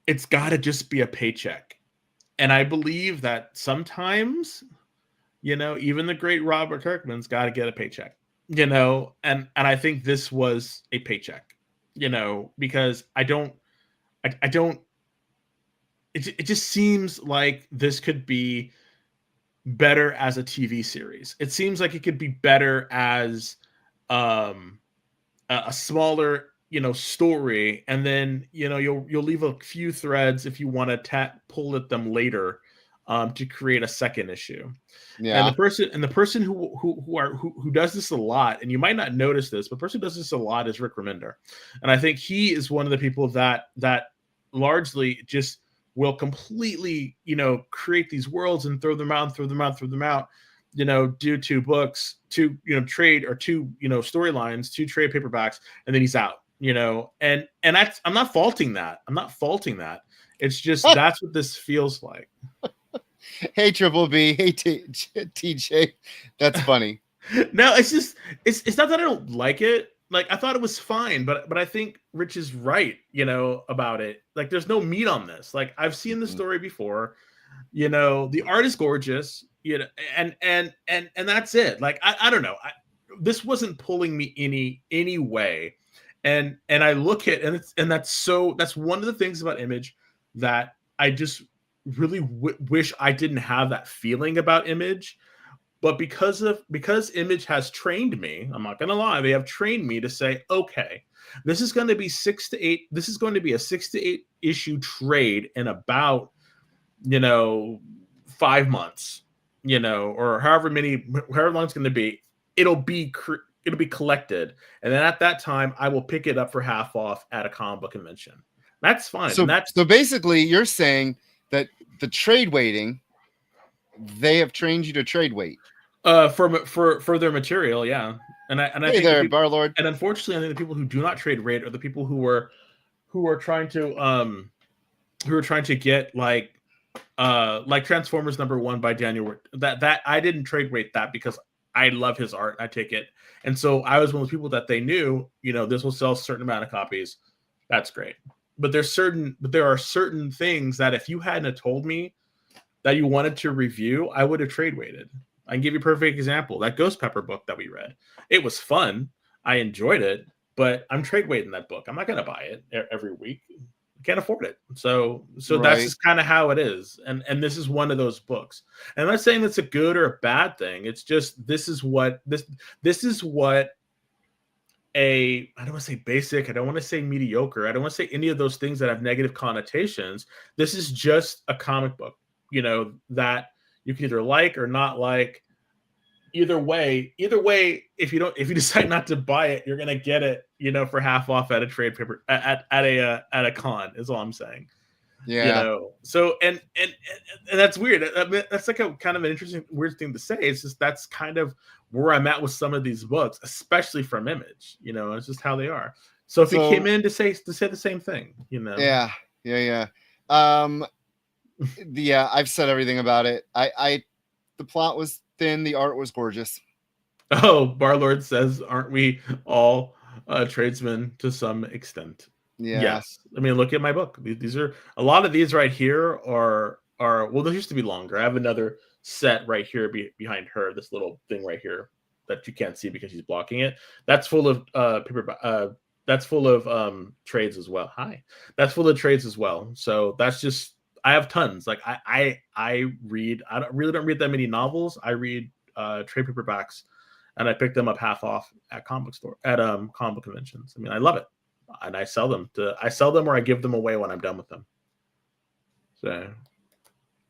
it's got to just be a paycheck. And I believe that sometimes, you know, even the great Robert Kirkman's got to get a paycheck, you know, and I think this was a paycheck, you know, because it just seems like this could be better as a TV series. It seems like it could be better as a smaller, you know, story, and then, you know, you'll leave a few threads if you want to pull at them later to create a second issue. Yeah. And the person who does this a lot, and you might not notice this, but the person who does this a lot is Rick Remender. And I think he is one of the people that largely just will completely, you know, create these worlds and throw them out, you know, do 2 books, 2, you know, trade, or 2, you know, storylines, 2 trade paperbacks, and then he's out, you know, and that's, I'm not faulting that. It's just, that's what this feels like. Hey, Triple B. Hey, TJ. That's funny. No, it's just, it's not that I don't like it. Like, I thought it was fine, but I think Rich is right, you know, about it. Like, there's no meat on this. Like, I've seen the story before, you know, the art is gorgeous, you know, and that's it. Like, I don't know. This wasn't pulling me any way. And I look at, and that's one of the things about Image that I just really wish I didn't have that feeling about Image. But because Image has trained me, I'm not going to lie, they have trained me to say, okay, this is going to be 6 to 8. This is going to be a 6 to 8 issue trade in about, you know, 5 months, you know, or however long it's going to be. It'll be collected, and then at that time, I will pick it up for half off at a comic book convention. That's fine. So basically, you're saying that the trade waiting, they have trained you to trade wait for their material, yeah. And I think there, Barlord. And unfortunately, I think the people who do not trade rate are the people who are trying to get like Transformers #1 by Daniel. That I didn't trade rate that because I love his art. I take it, and so I was one of those people that they knew, you know, this will sell a certain amount of copies. That's great, but there are certain things that if you hadn't told me that you wanted to review, I would have trade weighted. I can give you a perfect example. That Ghost Pepper book that we read, it was fun. I enjoyed it, but I'm trade weighting that book. I'm not going to buy it every week. I can't afford it. So right. That's just kind of how it is. And this is one of those books. And I'm not saying that's a good or a bad thing. It's just, this is what I don't want to say basic. I don't want to say mediocre. I don't want to say any of those things that have negative connotations. This is just a comic book, you know, that you can either like or not like. Either way, if you decide not to buy it, you're gonna get it, you know, for half off at a trade paper at a con. Is all I'm saying. Yeah. You know. So and that's weird. I mean, that's like a kind of an interesting, weird thing to say. It's just that's kind of where I'm at with some of these books, especially from Image. You know, it's just how they are. Sophie came in to say the same thing, you know. Yeah. I've said everything about it. The plot was thin, the art was gorgeous. Oh, Barlord says, aren't we all tradesmen to some extent? Yeah. Yes. I mean, look at my book. These are a lot of these right here are well, they used to be longer. I have another set right here behind her, this little thing right here that you can't see because she's blocking it. That's full of paper. That's full of trades as well. Hi. That's full of trades as well. So that's just, I have tons. Like I read, I don't read that many novels. I read trade paperbacks, and I pick them up half off at comic conventions. I mean, I love it. And I sell them or I give them away when I'm done with them. So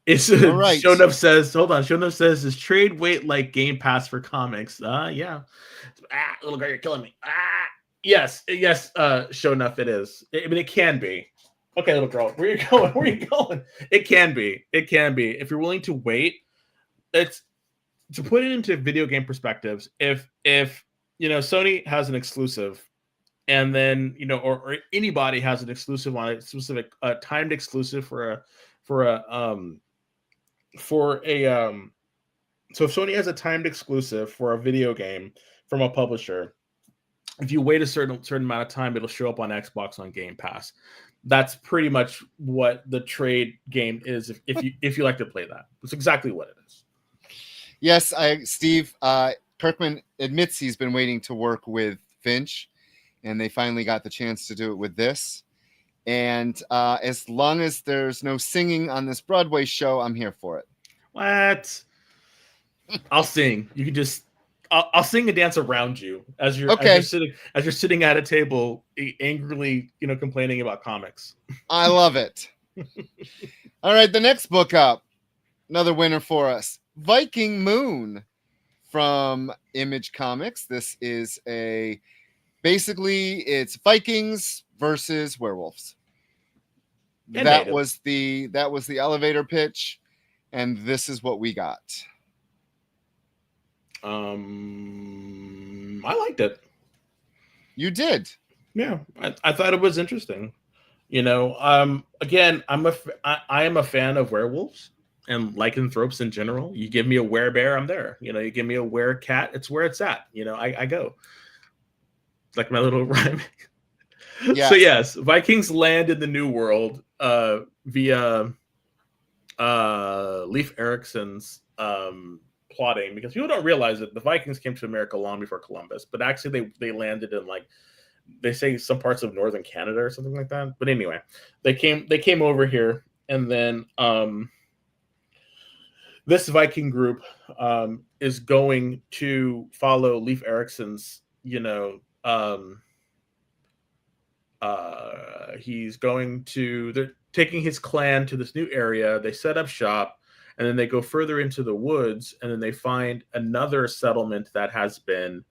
it's all right. Shonuff says, hold on. Shonuff says, is trade weight like Game Pass for comics? Yeah. Little girl, you're killing me. Yes, Shonuff, it is. I mean, it can be. Okay, little girl, where are you going? It can be. If you're willing to wait, it's to put it into video game perspectives. If Sony has an exclusive, and then or anybody has an exclusive on a specific timed exclusive so if Sony has a timed exclusive for a video game from a publisher, if you wait a certain amount of time, it'll show up on Xbox on Game Pass. That's pretty much what the trade game is. If you like to play that, it's exactly what it is. Yes, Steve Kirkman admits he's been waiting to work with Finch, and they finally got the chance to do it with this. And as long as there's no singing on this Broadway show, I'm here for it. What? I'll sing. You can just I'll sing and dance around you as you're sitting at a table angrily, complaining about comics. I love it. All right, the next book up, another winner for us, Viking Moon from Image Comics. This is basically it's Vikings versus werewolves. And that native. was the elevator pitch, and this is what we got. I liked it. You did. Yeah, I thought it was interesting. Again, I am a fan of werewolves and lycanthropes in general. You give me a werebear, I'm there. You give me a werecat, it's where it's at. I go. It's like my little rhyme. Yes. So yes, Vikings land in the New World via Leif Erikson's plotting, because people don't realize that the Vikings came to America long before Columbus, but actually they landed in, like, they say some parts of northern Canada or something like that. But anyway, they came over here, and then this Viking group is going to follow Leif Erikson's, they're taking his clan to this new area. They set up shop, and then they go further into the woods, and then they find another settlement that has been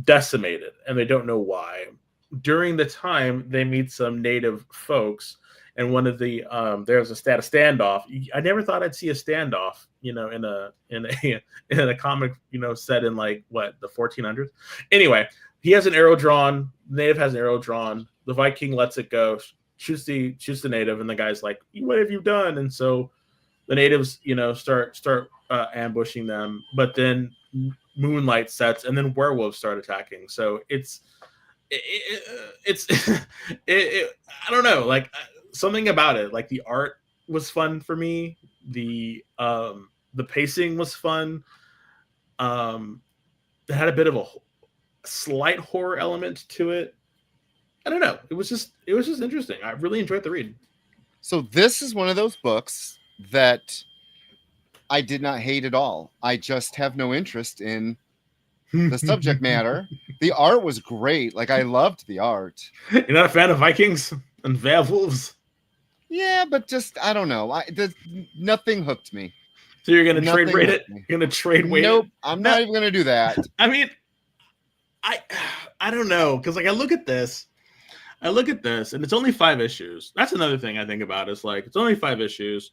decimated, and they don't know why. During the time, they meet some native folks, and one of the there's a standoff. I never thought I'd see a standoff, in a comic, set in like the 1400s. Anyway, he has an arrow drawn. The native has an arrow drawn. The Viking lets it go, shoots the native, and the guy's like, "What have you done?" And so the natives, start ambushing them. But then moonlight sets, and then werewolves start attacking. So it's I don't know, like, something about it, like the art was fun for me. The pacing was fun. It had a bit of a slight horror element to it. I don't know. It was just interesting. I really enjoyed the read. So this is one of those books that I did not hate at all. I just have no interest in the subject matter. The art was great. Like, I loved the art. You're not a fan of Vikings and werewolves? Yeah, but just, I don't know. Nothing hooked me. So you're going to trade rate it? You're going to trade weight? Nope. I'm not even going to do that. I mean, I don't know. Because, like, I look at this, and it's only 5 issues. That's another thing I think about. Is like, it's only 5 issues.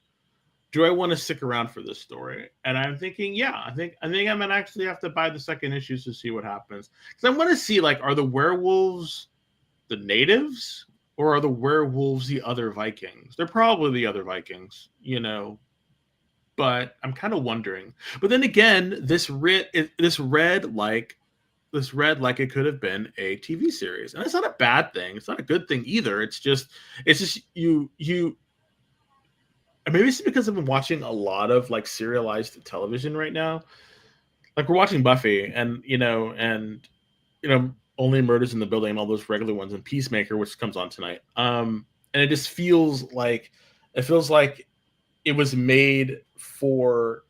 do I want to stick around for this story? And I'm thinking, yeah, I think I'm gonna actually have to buy the second issues to see what happens, because I want to see, like, are the werewolves the natives, or are the werewolves the other Vikings? They're probably the other Vikings, you know. But I'm kind of wondering. But then again, this read like it could have been a TV series, and it's not a bad thing. It's not a good thing either. It's just you. Maybe it's because I've been watching a lot of like serialized television right now. Like we're watching Buffy, and Only Murders in the Building, and all those regular ones, and Peacemaker, which comes on tonight. And it just feels like it was made for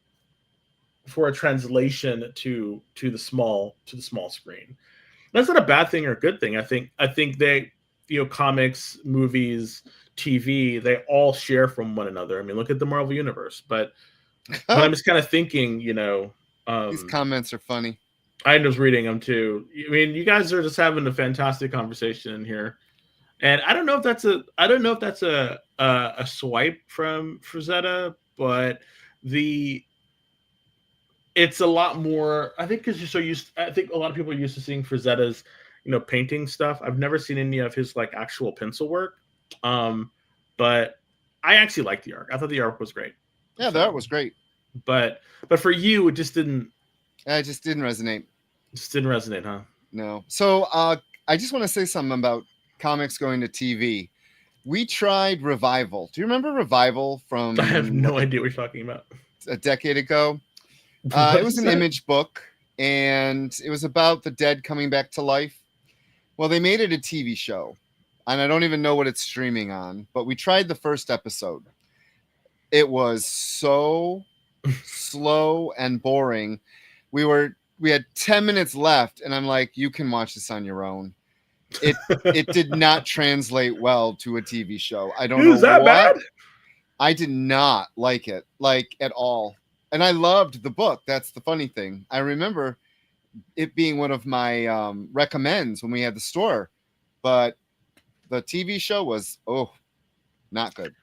a translation to the small screen. That's not a bad thing or a good thing. I think they, comics, movies, TV, they all share from one another. I mean, look at the Marvel Universe. But I'm just kind of thinking, these comments are funny. I was reading them too. I mean, you guys are just having a fantastic conversation in here, and I don't know if that's a swipe from Frazetta, but it's a lot more. I think because you're so used. I think a lot of people are used to seeing Frazetta's, painting stuff. I've never seen any of his like actual pencil work, but I actually liked the arc. I thought the arc was great. Yeah, the art was great. But for you, it just didn't. It just didn't resonate. Just didn't resonate, huh? No. So I just want to say something about comics going to TV. We tried Revival. Do you remember Revival from... I have no idea what you're talking about. A decade ago. It was an Image book, and it was about the dead coming back to life. Well, they made it a TV show, and I don't even know what it's streaming on, but we tried the first episode. It was so slow and boring. We had 10 minutes left, and I'm like, you can watch this on your own. It did not translate well to a TV show. I don't know. Is that bad? I did not like it, like at all. And I loved the book. That's the funny thing. I remember it being one of my recommends when we had the store, but the TV show was not good.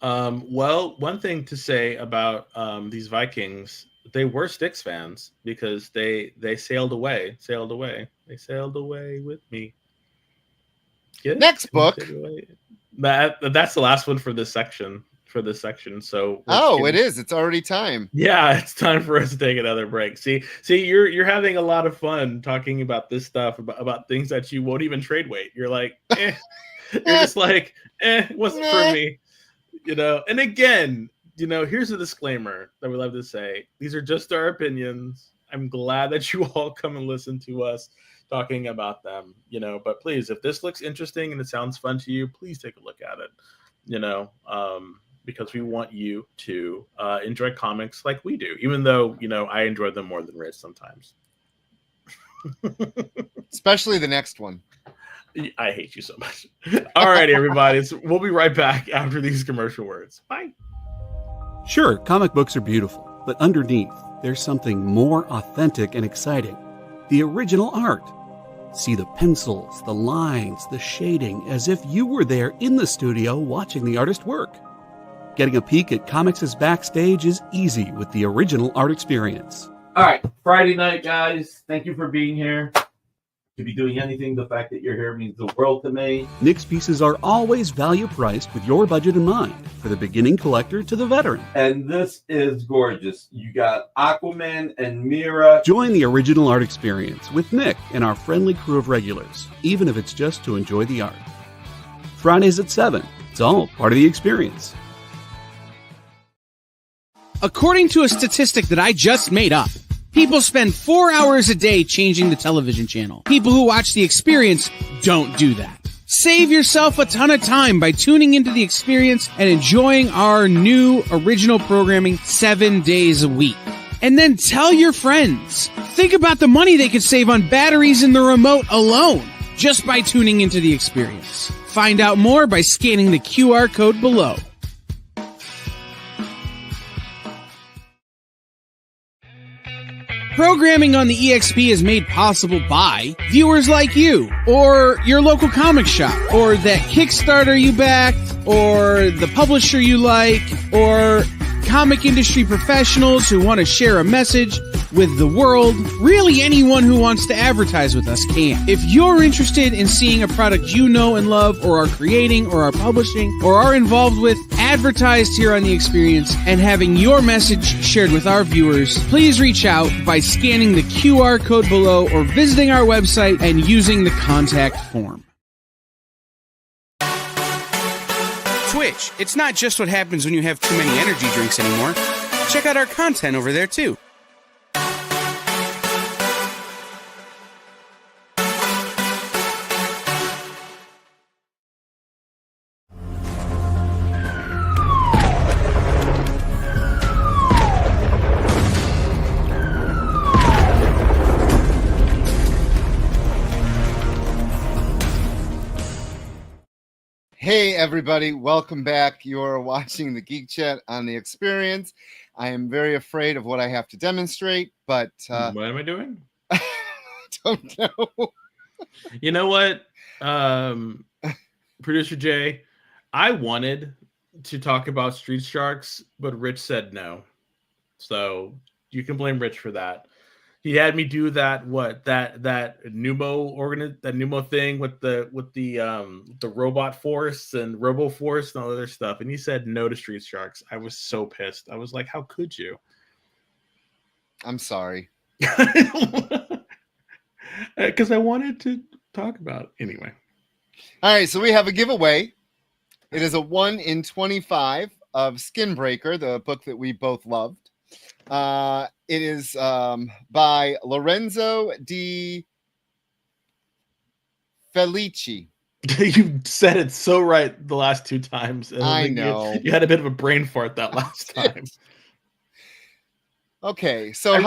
Well, one thing to say about these Vikings, they were Styx fans because they sailed away with me. Next book. That's the last one for this section. So it is. It's already time. Yeah, it's time for us to take another break. See, you're having a lot of fun talking about this stuff, about things that you won't even trade weight. You're like, you're just like, wasn't for me, And again, here's a disclaimer that we love to say: these are just our opinions. I'm glad that you all come and listen to us talking about them, but please, if this looks interesting and it sounds fun to you, please take a look at it, because we want you to enjoy comics like we do, even though, I enjoy them more than Riz sometimes. Especially the next one. I hate you so much. All right, everybody. So we'll be right back after these commercial words. Bye. Sure, comic books are beautiful, but underneath, there's something more authentic and exciting. The original art. See the pencils, the lines, the shading, as if you were there in the studio watching the artist work. Getting a peek at comics' backstage is easy with the original art experience. All right, Friday night, guys. Thank you for being here. To be doing anything, the fact that you're here means the world to me. Nick's pieces are always value priced with your budget in mind, for the beginning collector to the veteran. And this is gorgeous. You got Aquaman and Mira. Join the original art experience with Nick and our friendly crew of regulars, even if it's just to enjoy the art. Fridays at 7. It's all part of the experience. According to a statistic that I just made up, people spend 4 hours a day changing the television channel. People who watch The Experience don't do that. Save yourself a ton of time by tuning into The Experience and enjoying our new original programming 7 days a week. And then tell your friends. Think about the money they could save on batteries in the remote alone just by tuning into The Experience. Find out more by scanning the QR code below. Programming on the EXP is made possible by viewers like you, or your local comic shop, or that Kickstarter you backed, or the publisher you like, or comic industry professionals who want to share a message with the world. Really, anyone who wants to advertise with us can. If you're interested in seeing a product you know and love, or are creating, or are publishing, or are involved with, advertised here on The Experience, and having your message shared with our viewers, please reach out by scanning the QR code below or visiting our website and using the contact form. Twitch, it's not just what happens when you have too many energy drinks anymore. Check out our content over there too. Hey everybody, welcome back. You're watching the Geek Chat on The Experience. I am very afraid of what I have to demonstrate, but what am I doing? I don't know. You know what, Producer Jay, I wanted to talk about Street Sharks, but Rich said no. So you can blame Rich for that. He had me do that Numo thing with the robot force and robo force and all other stuff, and he said no to Street Sharks. I was so pissed. I was like, how could you? I'm sorry. Because I wanted to talk about it. Anyway. All right, so we have a giveaway. It is a 1 in 25 of Skinbreaker, the book that we both loved. It is by Lorenzo Di Felici. You said it so right the last two times. I know. You had a bit of a brain fart that last time. Okay, so I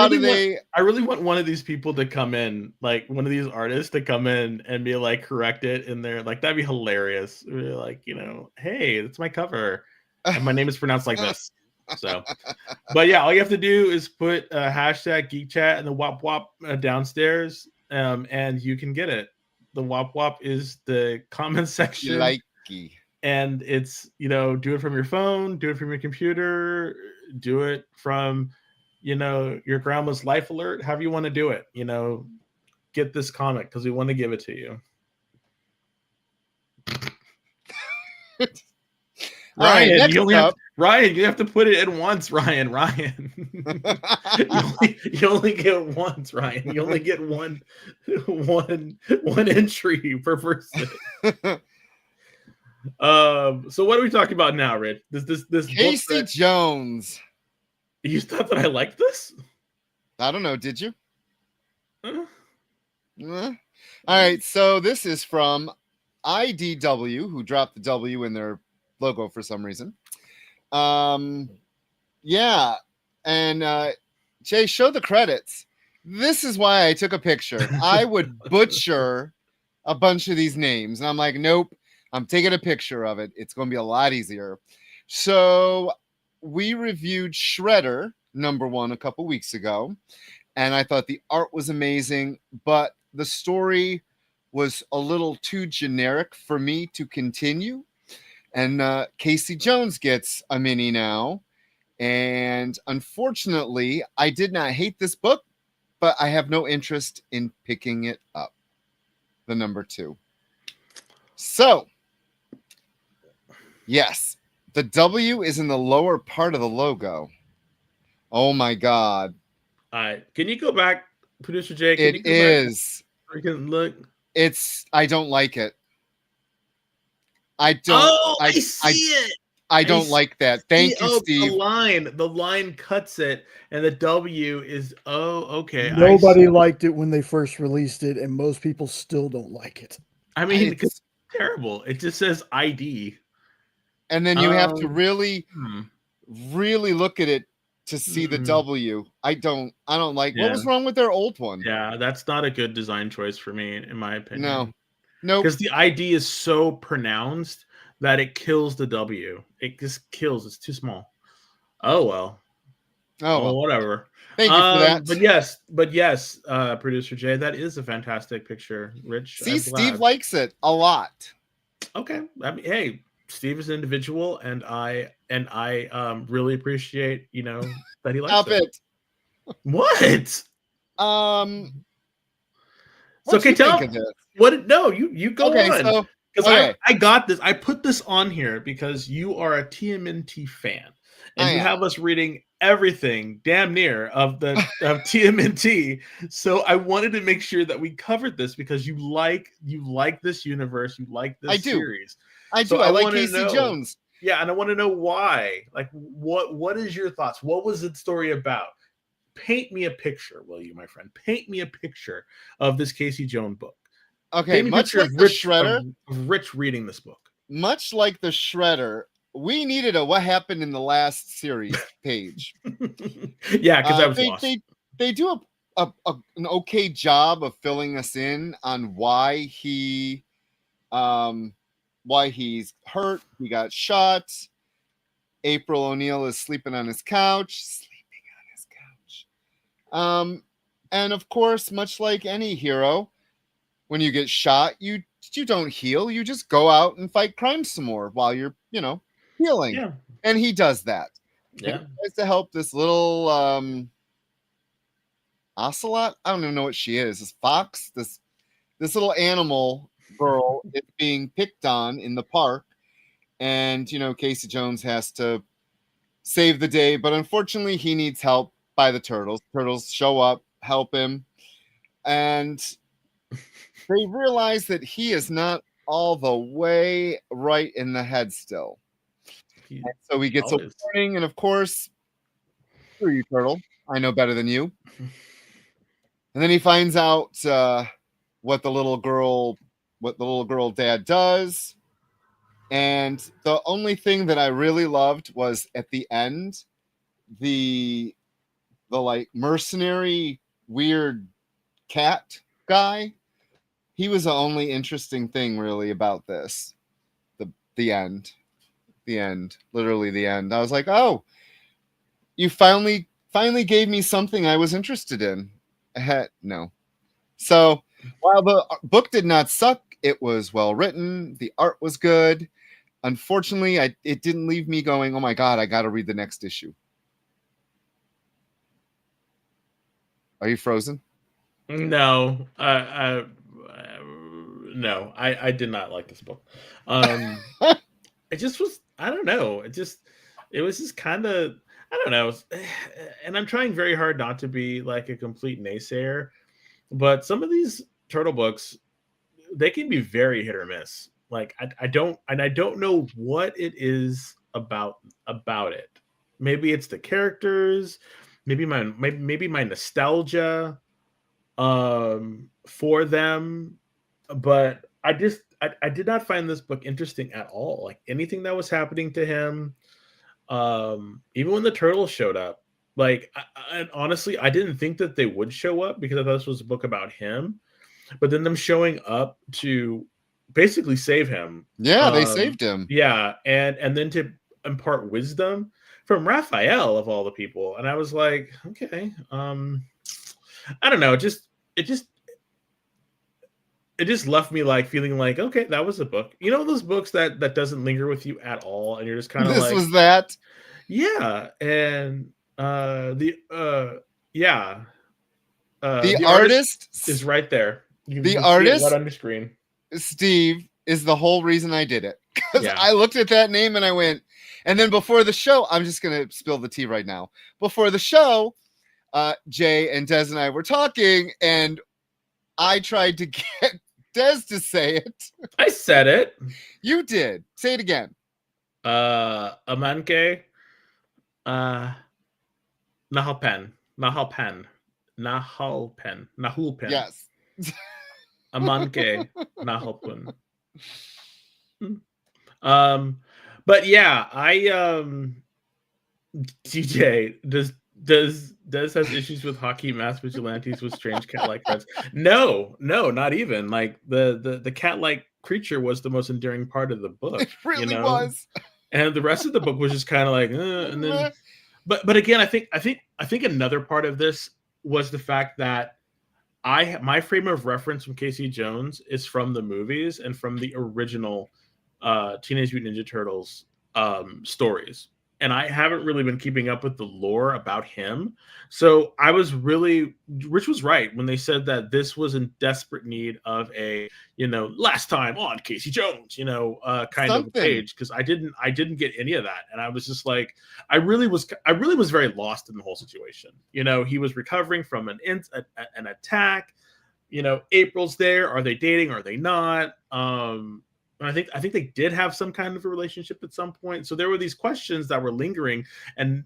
really want one of these people to come in, like one of these artists to come in and be like, correct it in there. Like, that'd be hilarious. Like, hey, it's my cover. And my name is pronounced like this. So, but yeah, all you have to do is put a hashtag Geek Chat and the wop wop downstairs, and you can get it. The wop wop is the comment section, and it's do it from your phone, do it from your computer, do it from your grandma's life alert, however you want to do it. Get this comic because we want to give it to you. Ryan, right, Ryan, you have to put it in once, Ryan. you only get once, Ryan. You only get one entry per person. So what are we talking about now, Rich? This Casey Jones. You thought that I liked this? I don't know. Did you? All right. So this is from IDW, who dropped the W in their logo for some reason. Yeah. And Jay, show the credits. This is why I took a picture. I would butcher a bunch of these names. And I'm like, nope, I'm taking a picture of it. It's going to be a lot easier. So we reviewed Shredder #1 a couple weeks ago. And I thought the art was amazing, but the story was a little too generic for me to continue. And Casey Jones gets a mini now. And unfortunately, I did not hate this book, but I have no interest in picking it up. The #2. So, yes, the W is in the lower part of the logo. Oh my God. All right. Can you go back, Producer Jay? It is. We can look. I don't like it. I see it. I don't like that. Thank you, Steve. The line cuts it, and the W is okay. Nobody liked it when they first released it, and most people still don't like it. I mean, it's terrible. It just says ID, and then you have to really look at it to see the W. I don't like. Yeah. What was wrong with their old one? Yeah, that's not a good design choice for me, in my opinion. No, because the ID is so pronounced that it kills the W. It just kills. It's too small. Oh well. Whatever. Thank you for that. But yes, Producer Jay, that is a fantastic picture. Rich. See, Steve likes it a lot. Okay. I mean, hey, Steve is an individual, and I really appreciate that he likes Stop it. What? So okay, tell him what. No, you go on. So because I got this. I put this on here because you are a TMNT fan, and you have us reading everything damn near of TMNT. So I wanted to make sure that we covered this because you like this universe, you like this series. I do. I like Casey Jones. Yeah, and I want to know why. Like, what is your thoughts? What was the story about? Paint me a picture, will you, my friend? Paint me a picture of this Casey Jones book. Okay, much like the Shredder, Rich reading this book. Much like the Shredder, we needed a what happened in the last series page. Yeah, because I was lost. They do an okay job of filling us in on why he's hurt. He got shot. April O'Neil is sleeping on his couch. And of course, much like any hero, when you get shot, you don't heal. You just go out and fight crime some more while you're, healing. Yeah. And he does that. Yeah. He tries to help this little ocelot. I don't even know what she is. This fox, this little animal girl is being picked on in the park. And, Casey Jones has to save the day. But unfortunately, he needs help by the turtles. Turtles show up, help him, and they realize that he is not all the way right in the head still. And so he gets a warning, and of course, screw you, turtle. I know better than you. And then he finds out what the little girl dad does. And the only thing that I really loved was at the end, the like mercenary weird cat guy. He was the only interesting thing really about this. The end, literally the end. I was like, oh, you finally gave me something I was interested in. No. So while the book did not suck, it was well written. The art was good. Unfortunately, it didn't leave me going, oh my God, I got to read the next issue. Are you frozen? No, no, I did not like this book. It just was, I don't know. It was just kind of, I don't know. And I'm trying very hard not to be like a complete naysayer, but some of these turtle books, they can be very hit or miss. Like I don't know what it is about it. Maybe it's the characters. Maybe my nostalgia for them, but I did not find this book interesting at all. Like anything that was happening to him, even when the turtles showed up, like honestly, I didn't think that they would show up because I thought this was a book about him. But then them showing up to basically save him. Yeah, they saved him. Yeah, and then to impart wisdom from Raphael of all the people, and I was like, okay, I don't know, it just left me like feeling like, okay, that was a book. Those books that doesn't linger with you at all, and you're just kind of like, this was that. Yeah, and the artist is right there. The artist right on your screen, Steve, is the whole reason I did it. Because I looked at that name and I went, and then before the show, I'm just going to spill the tea right now. Before the show, Jay and Des and I were talking, and I tried to get Des to say it. I said it. You did. Say it again. Amanke. Nahalpen. Yes. Amanke Nahalpun. But yeah, DJ does has issues with hockey mask vigilantes with strange cat-like friends. No, not even. Like the cat-like creature was the most endearing part of the book. It really was. And the rest of the book was just kind of like, and then. But again, I think another part of this was the fact that my frame of reference from Casey Jones is from the movies and from the original Teenage Mutant Ninja Turtles stories. And I haven't really been keeping up with the lore about him. So I was really, Rich was right when they said that this was in desperate need of a, last time on Casey Jones, kind of page. Cause I didn't get any of that. And I was just like, I really was very lost in the whole situation. He was recovering from an attack, April's there. Are they dating? Are they not? And I think they did have some kind of a relationship at some point. So there were these questions that were lingering, and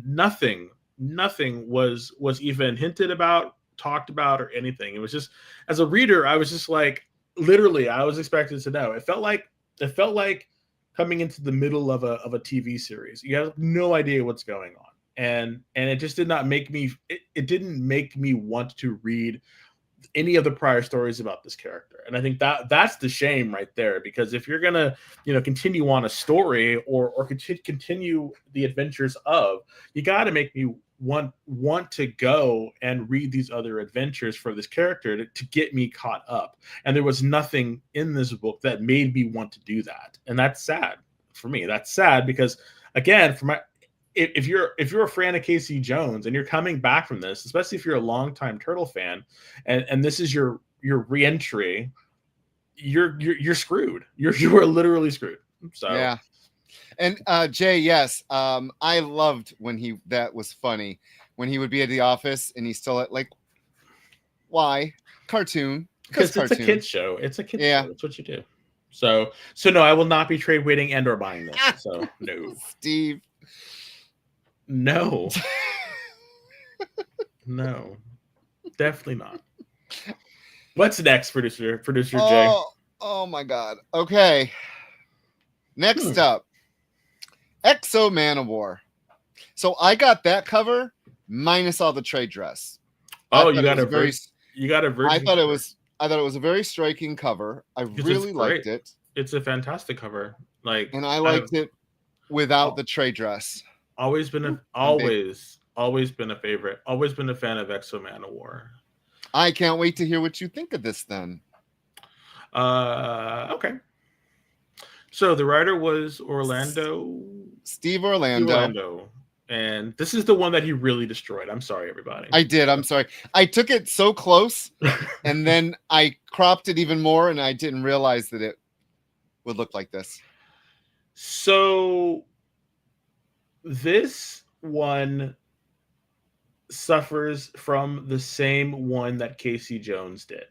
nothing was even hinted about, talked about, or anything. It was just, as a reader, I was just like, literally, I was expected to know. It felt like coming into the middle of a TV series. You have no idea what's going on, and it just did not make me. It didn't make me want to read any of the prior stories about this character. And I think that's the shame right there, because if you're gonna continue on a story or continue the adventures of, you got to make me want to go and read these other adventures for this character to get me caught up. And there was nothing in this book that made me want to do that, and that's sad for me. That's sad because, again, if you're a fan of Casey Jones and you're coming back from this, especially if you're a longtime Turtle fan, and this is your re-entry, you're screwed. You are literally screwed. So yeah. And Jay, yes, I loved when that was funny when he would be at the office and he's still like, why cartoon? Because it's a kid's show. It's a kid's show. That's what you do. So no, I will not be trade waiting and or buying this. So no, Steve. No. No. Definitely not. What's next, producer Jay? Oh my God. Okay. Next up, Exo Manowar. So I got that cover minus all the trade dress. Oh, you got a version. I thought it was a very striking cover. I really liked it. It's a fantastic cover. And I liked it without the trade dress. Always been a favorite. Always been a fan of Exo Manowar. I can't wait to hear what you think of this then. Okay. So the writer was Steve Orlando. And this is the one that he really destroyed. I'm sorry, everybody. I did. I'm sorry. I took it so close and then I cropped it even more and I didn't realize that it would look like this. So this one suffers from the same one that Casey Jones did.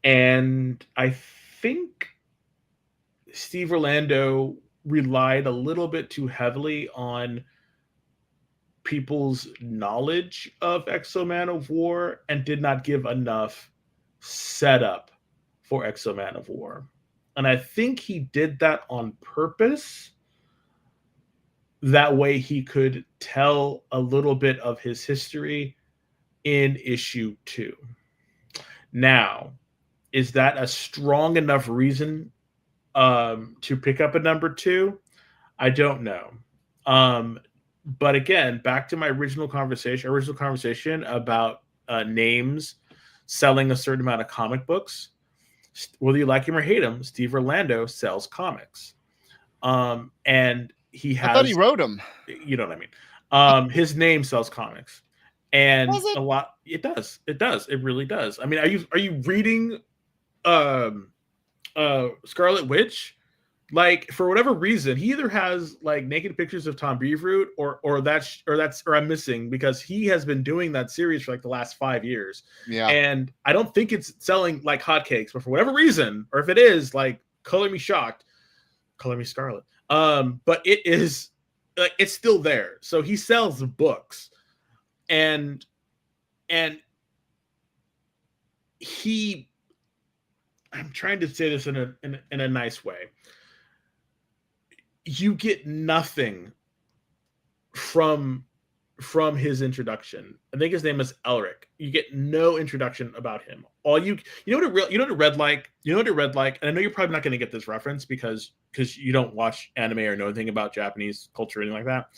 And I think Steve Orlando relied a little bit too heavily on people's knowledge of Exo Manowar and did not give enough setup for Exo Manowar. And I think he did that on purpose. That way he could tell a little bit of his history in issue 2. Now, is that a strong enough reason to pick up a number 2? I don't know. But again, back to my original conversation about names selling a certain amount of comic books. Whether you like him or hate him, Steve Orlando sells comics. And he has, I thought he wrote them. You know what I mean? His name sells comics. And a lot, it does. It does. It really does. I mean, are you reading Scarlet Witch? Like, for whatever reason, he either has like naked pictures of Tom Brevoort or I'm missing, because he has been doing that series for like the last 5 years. Yeah. And I don't think it's selling like hotcakes, but for whatever reason, or if it is, like, color me shocked, color me scarlet. But it is like, it's still there. So he sells books, and he, I'm trying to say this in a nice way. You get nothing from his introduction. I think his name is Elric. You get no introduction about him. All you know what it read like. And I know you're probably not going to get this reference because you don't watch anime or know anything about Japanese culture or anything like that.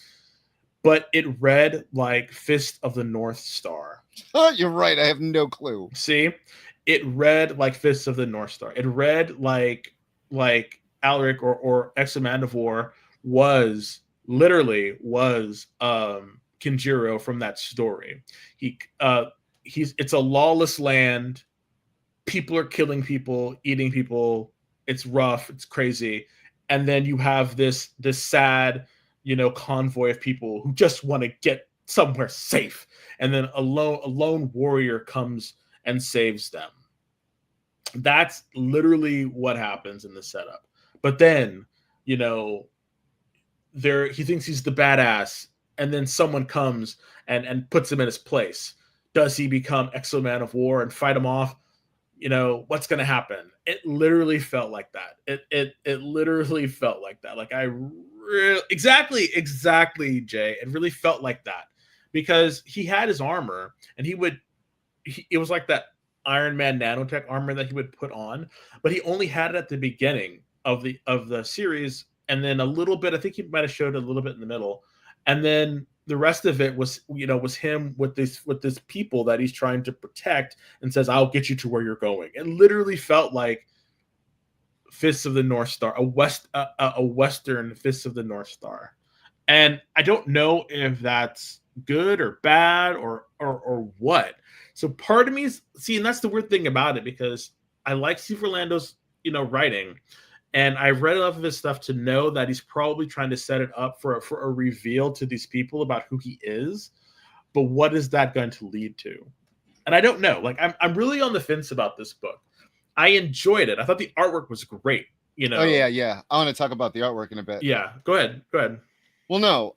But it read like Fist of the North Star. Oh, you're right. I have no clue. See, it read like Fists of the North Star. It read like like Alaric or Exomandivore was Kinjiro from that story. It's a lawless land. People are killing people, eating people. It's rough. It's crazy. And then you have this sad, convoy of people who just want to get somewhere safe. And then a lone warrior comes and saves them. That's literally what happens in the setup. But then, he thinks he's the badass, and then someone comes and puts him in his place. Does he become Exomandivore and fight him off? What's going to happen? It literally felt like that. It literally felt like that. Like exactly, Jay. It really felt like that because he had his armor and it was like that Iron Man nanotech armor that he would put on, but he only had it at the beginning of the series, and then a little bit. I think he might have showed it a little bit in the middle, and then the rest of it was him with this people that he's trying to protect, and says, "I'll get you to where you're going." It literally felt like Fists of the North Star, a Western Fists of the North Star, and I don't know if that's good or bad or what. So part of me is and that's the weird thing about it, because I like Steve Orlando's writing, and I read enough of his stuff to know that he's probably trying to set it up for a reveal to these people about who he is. But what is that going to lead to? And I don't know. Like I'm really on the fence about this book. I enjoyed it. I thought the artwork was great. Oh yeah. I want to talk about the artwork in a bit. Yeah, go ahead. Well, no,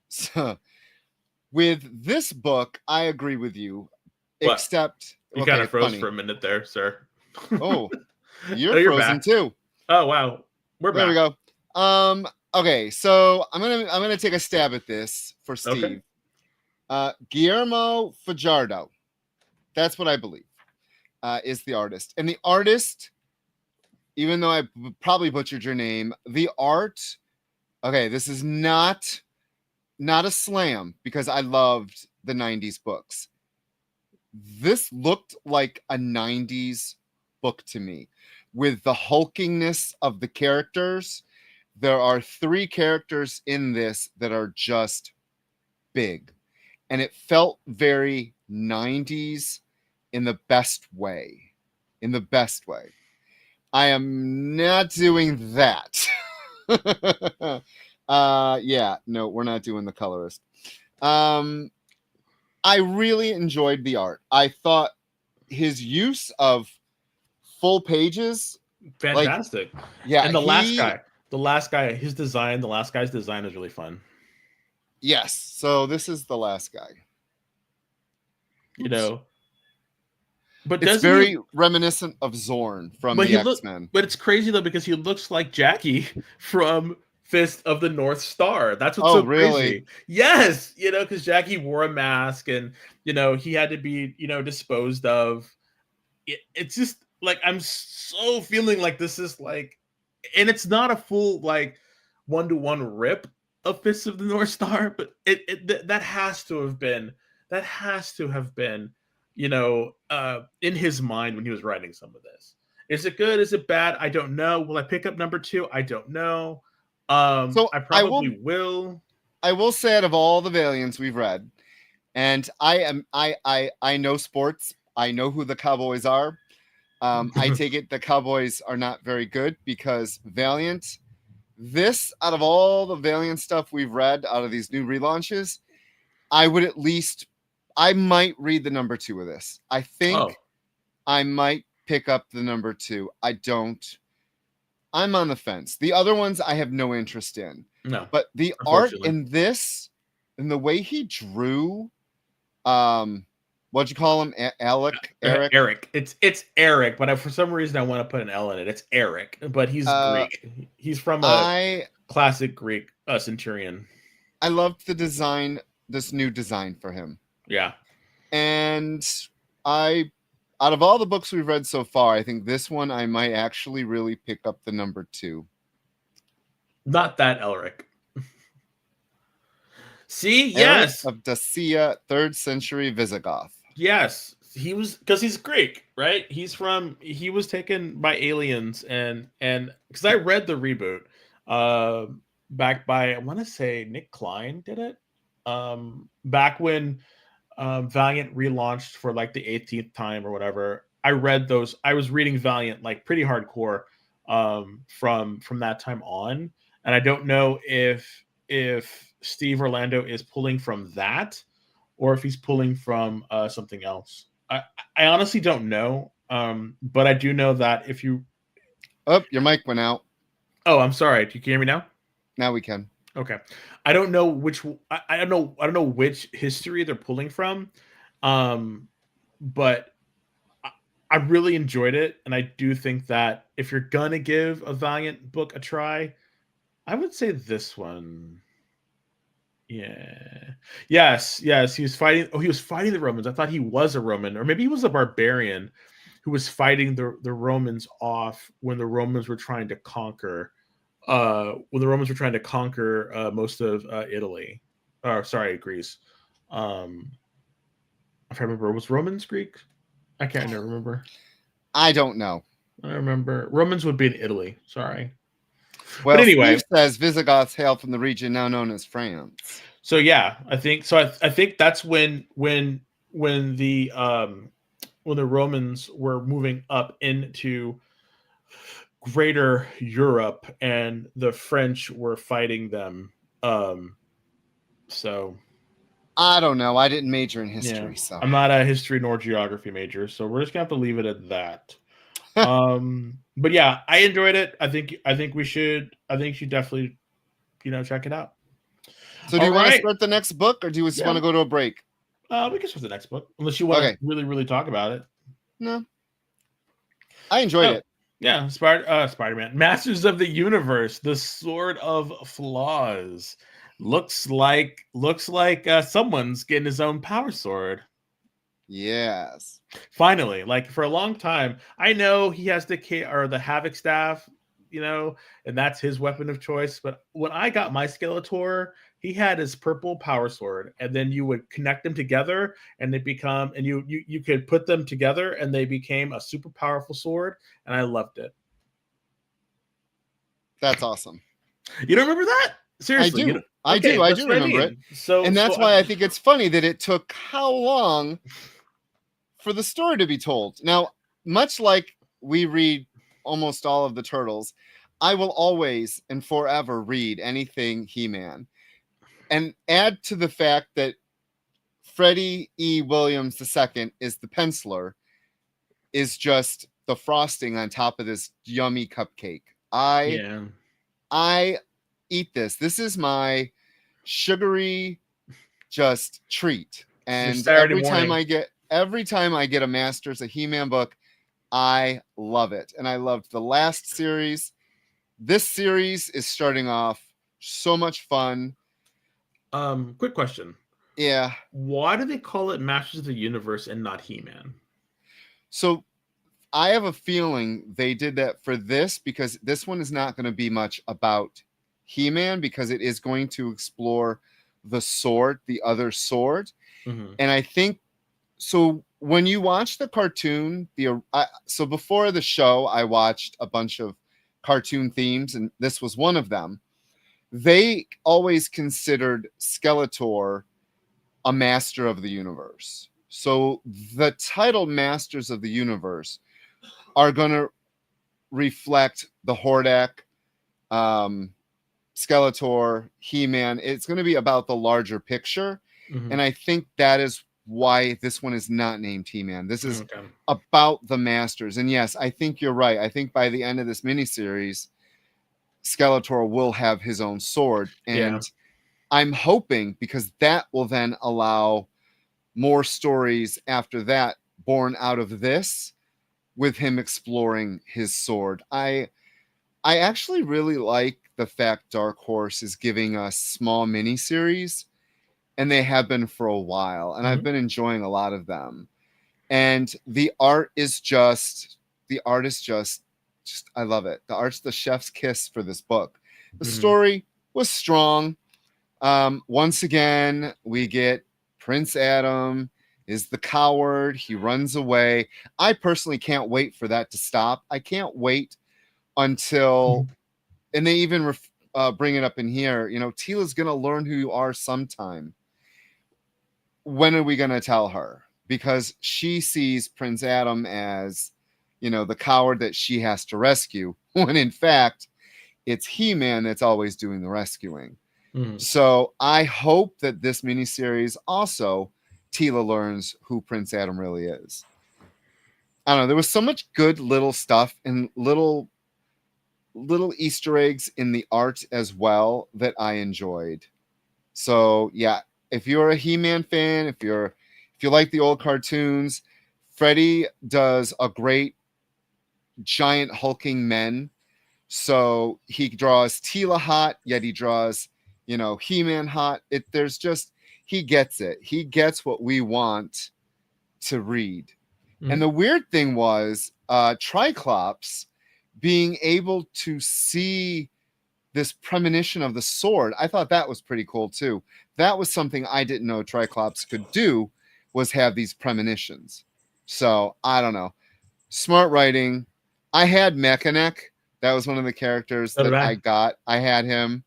so with this book, I agree with you. What? Except you kind of froze for a minute there, sir. Oh, you're frozen back. too. Oh wow, we're back. There we go. Okay, so I'm gonna take a stab at this for Steve. Okay. Guillermo Fajardo, that's what I believe, is the artist. And the artist, even though I probably butchered your name, the art. Okay, this is not a slam, because I loved the 90s books. This looked like a 90s book to me, with the hulkingness of the characters. There are 3 characters in this that are just big, and it felt very 90s in the best way. I am not doing that. Yeah, no, we're not doing the colorist. I really enjoyed the art. I thought his use of full pages, fantastic. Yeah, and the last guy, his design, the last guy's design is really fun. Yes, so this is the last guy. But it's very reminiscent of Zorn from the X-Men. But it's crazy though, because he looks like Jackie from Fist of the North Star. That's what's so really? Crazy. Yes, because Jackie wore a mask, and he had to be disposed of. It's just like I'm so feeling like this is like, and it's not a full like 1-to-1 rip of Fists of the North Star, but that has to have been in his mind when he was writing some of this. Is it good? Is it bad? I don't know. Will I pick up number 2? I don't know. So I probably will. I will say, out of all the Valiants we've read, and I know sports. I know who the Cowboys are. I take it the Cowboys are not very good, because Valiant, this, out of all the Valiant stuff we've read out of these new relaunches, I might read the number 2 of this. I think I might pick up the number 2. I'm on the fence. The other ones I have no interest in. No. But the art in this, and the way he drew, what'd you call him? Eric. It's Eric, but for some reason I want to put an L in it. It's Eric, but he's Greek. He's from a classic Greek centurion. I loved the design, this new design for him. Yeah. And out of all the books we've read so far, I think this one I might actually really pick up the number 2. Not that Elric. See, Eric yes. Of Dacia, 3rd century Visigoth. Yes. because he's Greek, right? He was taken by aliens, and because I read the reboot back by, I want to say Nick Klein did it back when Valiant relaunched for like the 18th time or whatever. I was reading Valiant like pretty hardcore from that time on, and I don't know if Steve Orlando is pulling from that or if he's pulling from something else. I honestly don't know, but I do know that if you... Oh, your mic went out. Oh, I'm sorry. Can you hear me now? Now we can. Okay. I don't know which... I don't know which history they're pulling from, but I really enjoyed it, and I do think that if you're gonna give a Valiant book a try, I would say this one. Yeah. Yes. He was fighting. Oh, he was fighting the Romans. I thought he was a Roman, or maybe he was a barbarian who was fighting the Romans off when the Romans were trying to conquer. Most of Italy, or sorry, Greece. If I remember, was Romans Greek? I can't remember. I don't know. I remember Romans would be in Italy. Sorry. Well, but anyway, Steve says Visigoths hail from the region now known as France. So yeah, I think so. I think that's when the Romans were moving up into Greater Europe and the French were fighting them. So I don't know. I didn't major in history, so I'm not a history nor geography major, so we're just gonna have to leave it at that. But yeah, I enjoyed it. I think you should definitely, check it out. So do you want to start the next book, or do you just want to go to a break? We can start the next book, unless you want to really, really talk about it. No, I enjoyed it. Yeah, Spider-Man, Masters of the Universe, the Sword of Flaws. Looks like someone's getting his own power sword. Yes. Finally, like for a long time, I know he has the Havoc staff, and that's his weapon of choice. But when I got my Skeletor, he had his purple power sword, and then you would connect them together, and you could put them together, and they became a super powerful sword, and I loved it. That's awesome. You don't remember that? Seriously, I do remember it. And that's why I think it's funny that it took how long for the story to be told. Now, much like we read almost all of the Turtles, I will always and forever read anything He-Man. And add to the fact that Freddie E. Williams II is the penciler, is just the frosting on top of this yummy cupcake. I eat this. This is my sugary just treat. And every time I get a Masters of He-Man book, I love it. And I loved the last series. This series is starting off so much fun. Quick question. Yeah. Why do they call it Masters of the Universe and not He-Man? So I have a feeling they did that for this because this one is not going to be much about He-Man because it is going to explore the sword, the other sword. Mm-hmm. And I think so when you watch the cartoon, so before the show, I watched a bunch of cartoon themes, and this was one of them. They always considered Skeletor a master of the universe. So the title Masters of the Universe are going to reflect the Hordak, Skeletor, He-Man. It's going to be about the larger picture. Mm-hmm. And I think that is why this one is not named He-Man. This is about the Masters. And yes, I think you're right. I think by the end of this miniseries, Skeletor will have his own sword. And I'm hoping because that will then allow more stories after that born out of this with him exploring his sword. I actually really like the fact Dark Horse is giving us small miniseries, and they have been for a while, and I've been enjoying a lot of them. And the art is just I love it. The art's the chef's kiss for this book. The story was strong. Once again, we get Prince Adam is the coward. He runs away. I personally can't wait for that to stop. I can't wait until, and they even bring it up in here, Teela's going to learn who you are sometime. When are we going to tell her? Because she sees Prince Adam as, the coward that she has to rescue, when in fact, it's He-Man that's always doing the rescuing. So I hope that this miniseries also, Teela learns who Prince Adam really is. I don't know. There was so much good little stuff and little Easter eggs in the art as well that I enjoyed. So yeah, if you're a He-Man fan, if you like the old cartoons, Freddy does a great giant hulking men. So he draws Teela hot, yet he draws, He-Man hot. He gets it. He gets what we want to read. And the weird thing was Triclops being able to see this premonition of the sword. I thought that was pretty cool too. That was something I didn't know Triclops could do, was have these premonitions. So I don't know. Smart writing. I had Mechanic. That was one of the characters that I got. I had him.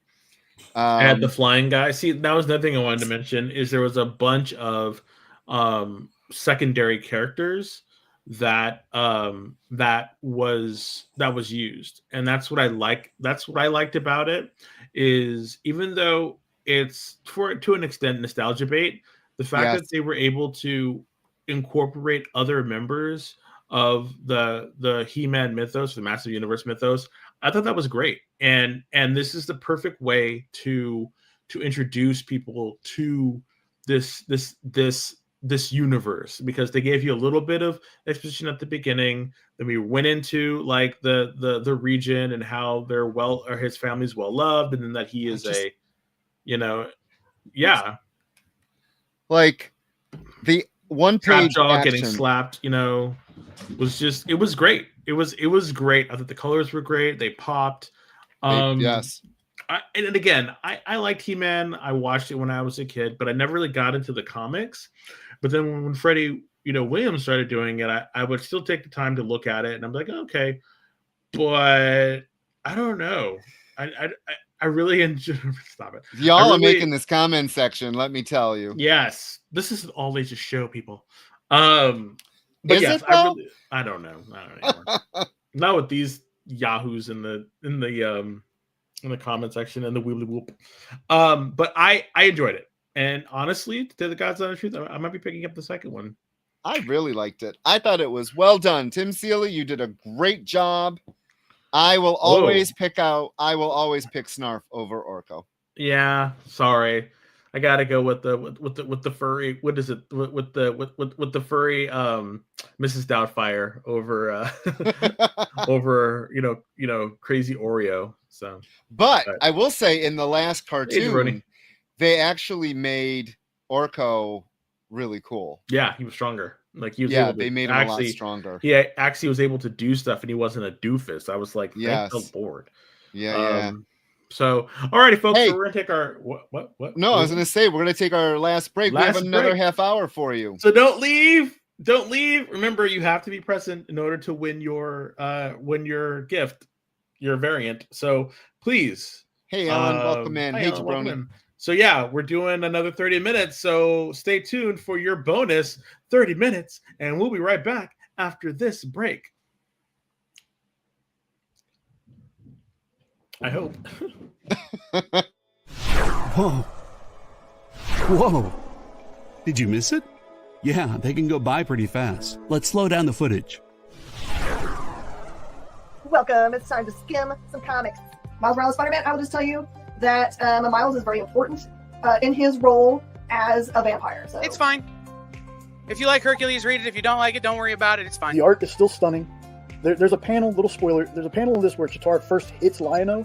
I had the flying guy. See, that was another thing I wanted to mention, is there was a bunch of secondary characters that was used, and that's what I like. That's what I liked about it, is even though it's to an extent nostalgia bait, the fact that they were able to incorporate other members of the He-Man mythos, the Massive Universe mythos, I thought that was great. And this is the perfect way to introduce people to this universe, because they gave you a little bit of exposition at the beginning. Then we went into like the region and how his family's well loved, and then that he is like the one page jaw getting slapped, it was great. It was great. I thought the colors were great. They popped. Yes. And again, I liked He-Man. I watched it when I was a kid, but I never really got into the comics. But then when Freddie, Williams started doing it, I would still take the time to look at it, and I'm like, okay, but I don't know. I really enjoy. Stop it. Y'all are making this comment section. Let me tell you. Yes, this is an all ages show, people. But is yes, it though? I don't know. Not with these yahoos in the comment section and the wheelie whoop. But I enjoyed it, and honestly, to the God's honest truth, I might be picking up the second one. I really liked it. I thought it was well done, Tim Seeley. You did a great job. I will always pick Snarf over Orko. Yeah, sorry. I gotta go with the furry. What is it? With the furry Mrs. Doubtfire over over Crazy Oreo. So, but I will say in the last cartoon, they actually made Orko really cool. Yeah, he was stronger. Like he was they made him a lot stronger. He actually was able to do stuff, and he wasn't a doofus. I was like, I felt bored. Yeah. So, alrighty, folks. So we're gonna take our what? No, I was gonna say we're gonna take our last break. We have another half hour for you. So don't leave. Don't leave. Remember, you have to be present in order to win your gift, your variant. So please. Hey, Alan, welcome in. Hey, Jabroni. So yeah, we're doing another 30 minutes. So stay tuned for your bonus 30 minutes, and we'll be right back after this break. I hope. Whoa. Did you miss it? Yeah, they can go by pretty fast. Let's slow down the footage. Welcome. It's time to skim some comics. Miles Morales Spider-Man, I will just tell you that Miles is very important in his role as a vampire. So it's fine. If you like Hercules, read it. If you don't like it, don't worry about it. It's fine. The art is still stunning. There's a panel, little spoiler, there's a panel in this where Chitauri first hits Lion-O,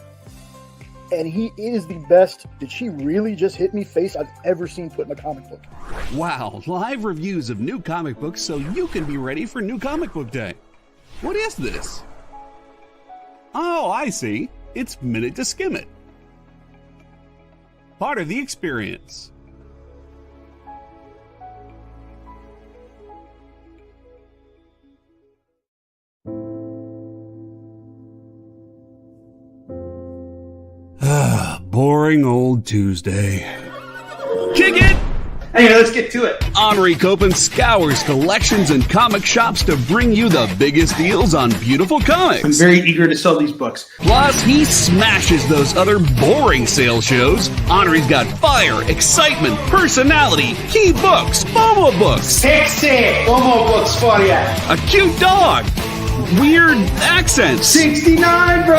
and he is the best "did she really just hit me" face I've ever seen put in a comic book. Wow, live reviews of new comic books so you can be ready for New Comic Book Day. What is this? Oh, I see. It's Minute to Skim It. Part of the experience. old Tuesday. Kick it! Hey, let's get to it. Henri Copen scours collections and comic shops to bring you the biggest deals on beautiful comics. I'm very eager to sell these books. Plus, he smashes those other boring sale shows. Henri's got fire, excitement, personality, key books, Momo books. Sexy Momo books for ya. A cute dog. Weird accents. 69, bro!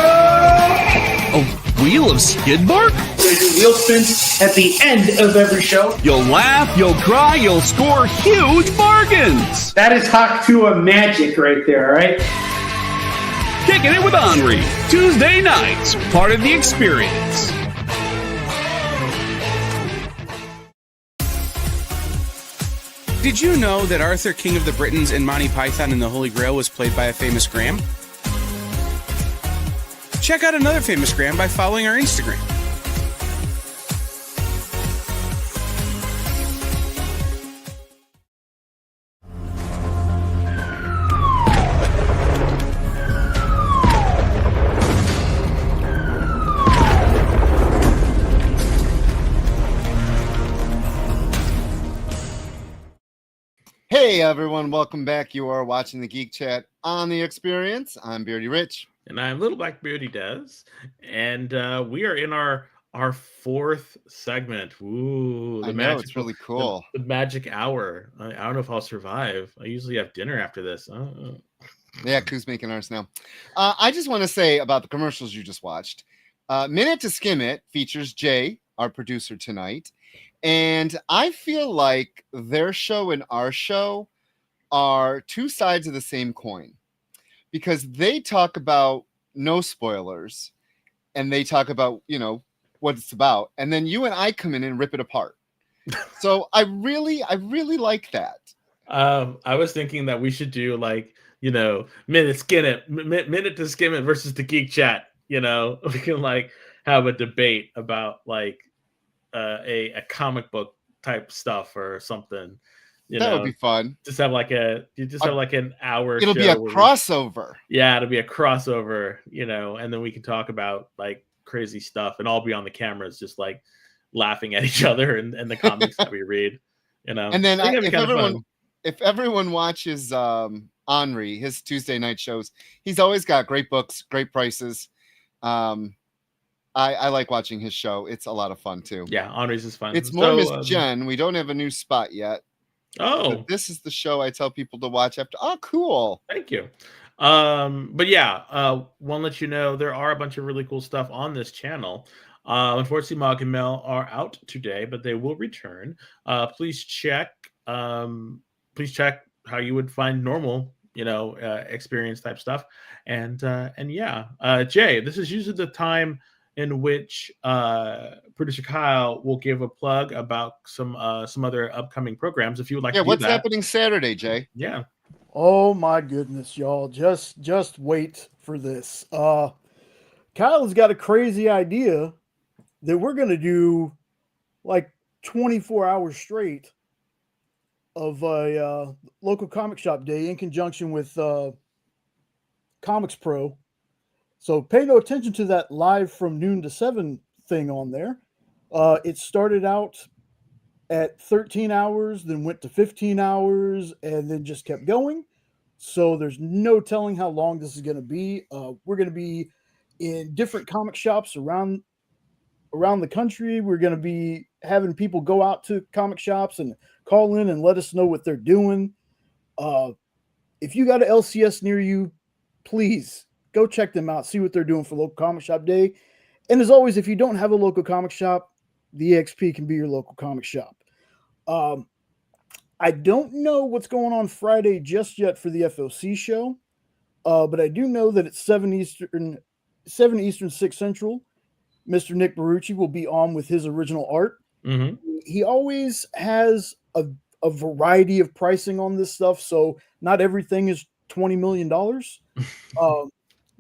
A wheel of skid bark? There's wheel spins at the end of every show. You'll laugh, you'll cry, you'll score huge bargains. That is Haktua magic right there, all right? Kicking it with Henri. Tuesday nights, part of the experience. Did you know that Arthur, King of the Britons, in Monty Python and the Holy Grail was played by a famous Graham? Check out another famous Graham by following our Instagram. Hey everyone, welcome back. You are watching the Geek Chat on the Experience. I'm Beardy Rich. And I'm Little Black Beardy Des. And we are in our fourth segment. Ooh, I know, it's really cool. The magic hour. I don't know if I'll survive. I usually have dinner after this. Yeah, who's making ours now? I just want to say about the commercials you just watched. Minute to Skim It features Jay, our producer tonight. And I feel like their show and our show are two sides of the same coin, because they talk about no spoilers and they talk about, you know, what it's about. And then you and I come in and rip it apart. So I really like that. I was thinking that we should do, like, you know, minute to skim it versus the Geek Chat. You know, we can like have a debate about like a comic book type stuff or something. That would be fun. Just have like an hour. It'll be a crossover. Yeah, it'll be a crossover, you know, and then we can talk about like crazy stuff and all be on the cameras, just like laughing at each other and the comics that we read, you know. And then if everyone watches Henri, his Tuesday night shows, he's always got great books, great prices. I like watching his show. It's a lot of fun too. Yeah, Henri's is fun. It's more Miss Jen. We don't have a new spot yet. Oh, but this is the show I tell people to watch after. Oh, cool. Thank you. But yeah, want to let you know there are a bunch of really cool stuff on this channel. Unfortunately, Mog and Mel are out today, but they will return. Please check how you would find normal, you know, experience type stuff. And yeah, Jay, this is usually the time in which producer Kyle will give a plug about some other upcoming programs. If you would like to do what's that. happening Saturday, Jay? Yeah. Oh my goodness, y'all. Just wait for this. Kyle has got a crazy idea that we're gonna do like 24 hours straight of a local comic shop day in conjunction with Comics Pro. So pay no attention to that live from noon to 7 thing on there. It started out at 13 hours, then went to 15 hours, and then just kept going. So there's no telling how long this is going to be. We're going to be in different comic shops around the country. We're going to be having people go out to comic shops and call in and let us know what they're doing. If you got an LCS near you, please go check them out, see what they're doing for local comic shop day. And as always, if you don't have a local comic shop, the EXP can be your local comic shop. I don't know what's going on Friday just yet for the FOC show, but I do know that it's 7 Eastern, 6 Central. Mr. Nick Barucci will be on with his original art. Mm-hmm. He always has a variety of pricing on this stuff, so not everything is $20 million.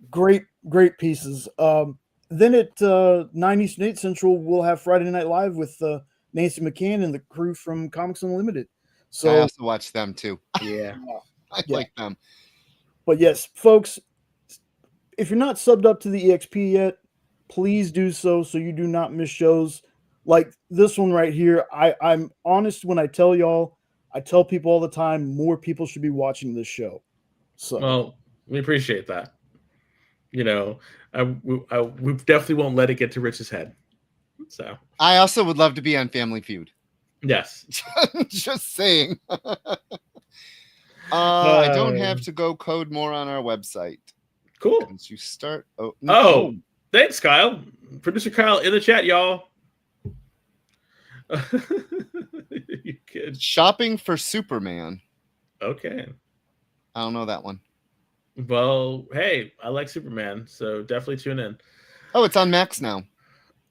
Great pieces. Then at 9 Eastern, 8 Central, we'll have Friday Night Live with Nancy McCann and the crew from Comics Unlimited. So I also watch them too. Yeah. I like them. But yes, folks, if you're not subbed up to the EXP yet, please do so you do not miss shows. like this one right here, I'm honest when I tell y'all. I tell people all the time, more people should be watching this show. So, well, we appreciate that. You know, we definitely won't let it get to Rich's head. So, I also would love to be on Family Feud. Yes. Just saying. I don't have to go code more on our website. Cool. Once you start. Oh, thanks, Kyle. Producer Kyle in the chat, y'all. You kid. Shopping for Superman. Okay. I don't know that one. Well, hey, I like Superman, so definitely tune in. Oh, it's on Max now.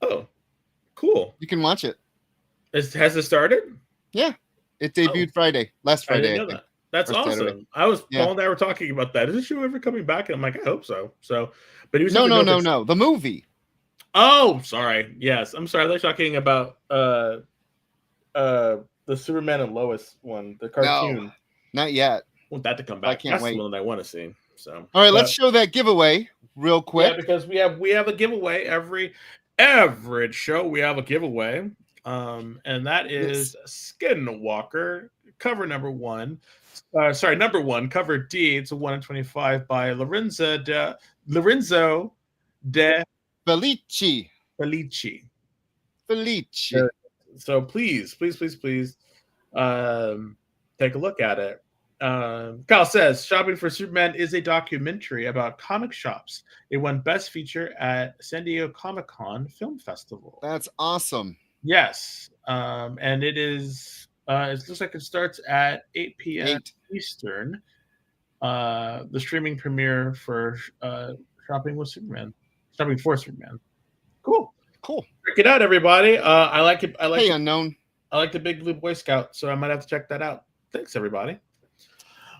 Oh, cool. You can watch it. Has it started? Yeah. It debuted Friday. Last Friday, I didn't know that. That's First awesome. Saturday. Paul and I were talking about that. Is this show ever coming back? And I'm like, I hope so. But he was No. The movie. Oh, sorry. Yes, I'm sorry. They're talking about the Superman and Lois one, the cartoon. No, not yet. I want that to come back. I can't That's wait. the one that I want to see. So, all right, let's show that giveaway real quick. Yeah, because we have a giveaway every show. We have a giveaway, and that is Skinwalker cover number 1. Number 1, cover D. It's a 1 in 25 by Lorenzo de Felici. So please, take a look at it. Kyle says, Shopping for Superman is a documentary about comic shops. It won Best Feature at San Diego Comic-Con Film Festival. That's awesome. Yes. And it is, it looks like it starts at 8 p.m. Eastern. The streaming premiere for Shopping for Superman. Cool. Check it out, everybody. I like it. Unknown. I like the Big Blue Boy Scout, so I might have to check that out. Thanks, everybody.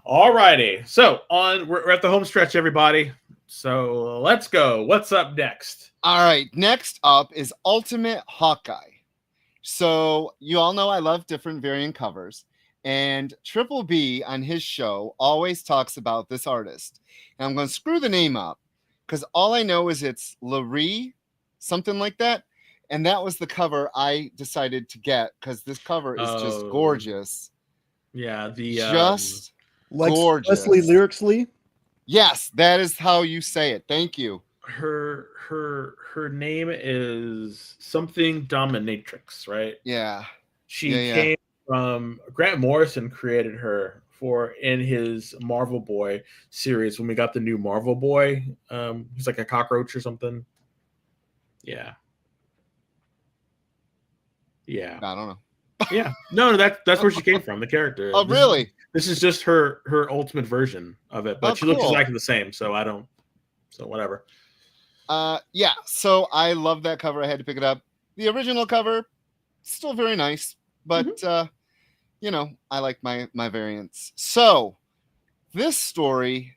All righty. So we're at the home stretch, everybody. So let's go. What's up next? All right. Next up is Ultimate Hawkeye. So you all know I love different variant covers. And Triple B on his show always talks about this artist. And I'm going to screw the name up because all I know is it's Larry, something like that. And that was the cover I decided to get because this cover is just gorgeous. Yeah, just gorgeous. Leslie Lyrically. Yes, that is how you say it. Thank you. Her name is something Dominatrix, right? Yeah. She came from Grant Morrison created her in his Marvel Boy series when we got the new Marvel Boy. He's like a cockroach or something. Yeah. I don't know. Yeah. No, that's where she came from, the character. Oh, really? This is just her ultimate version of it, but she looks exactly the same, so whatever. Yeah, so I love that cover. I had to pick it up. The original cover, still very nice, but I like my variants. So this story,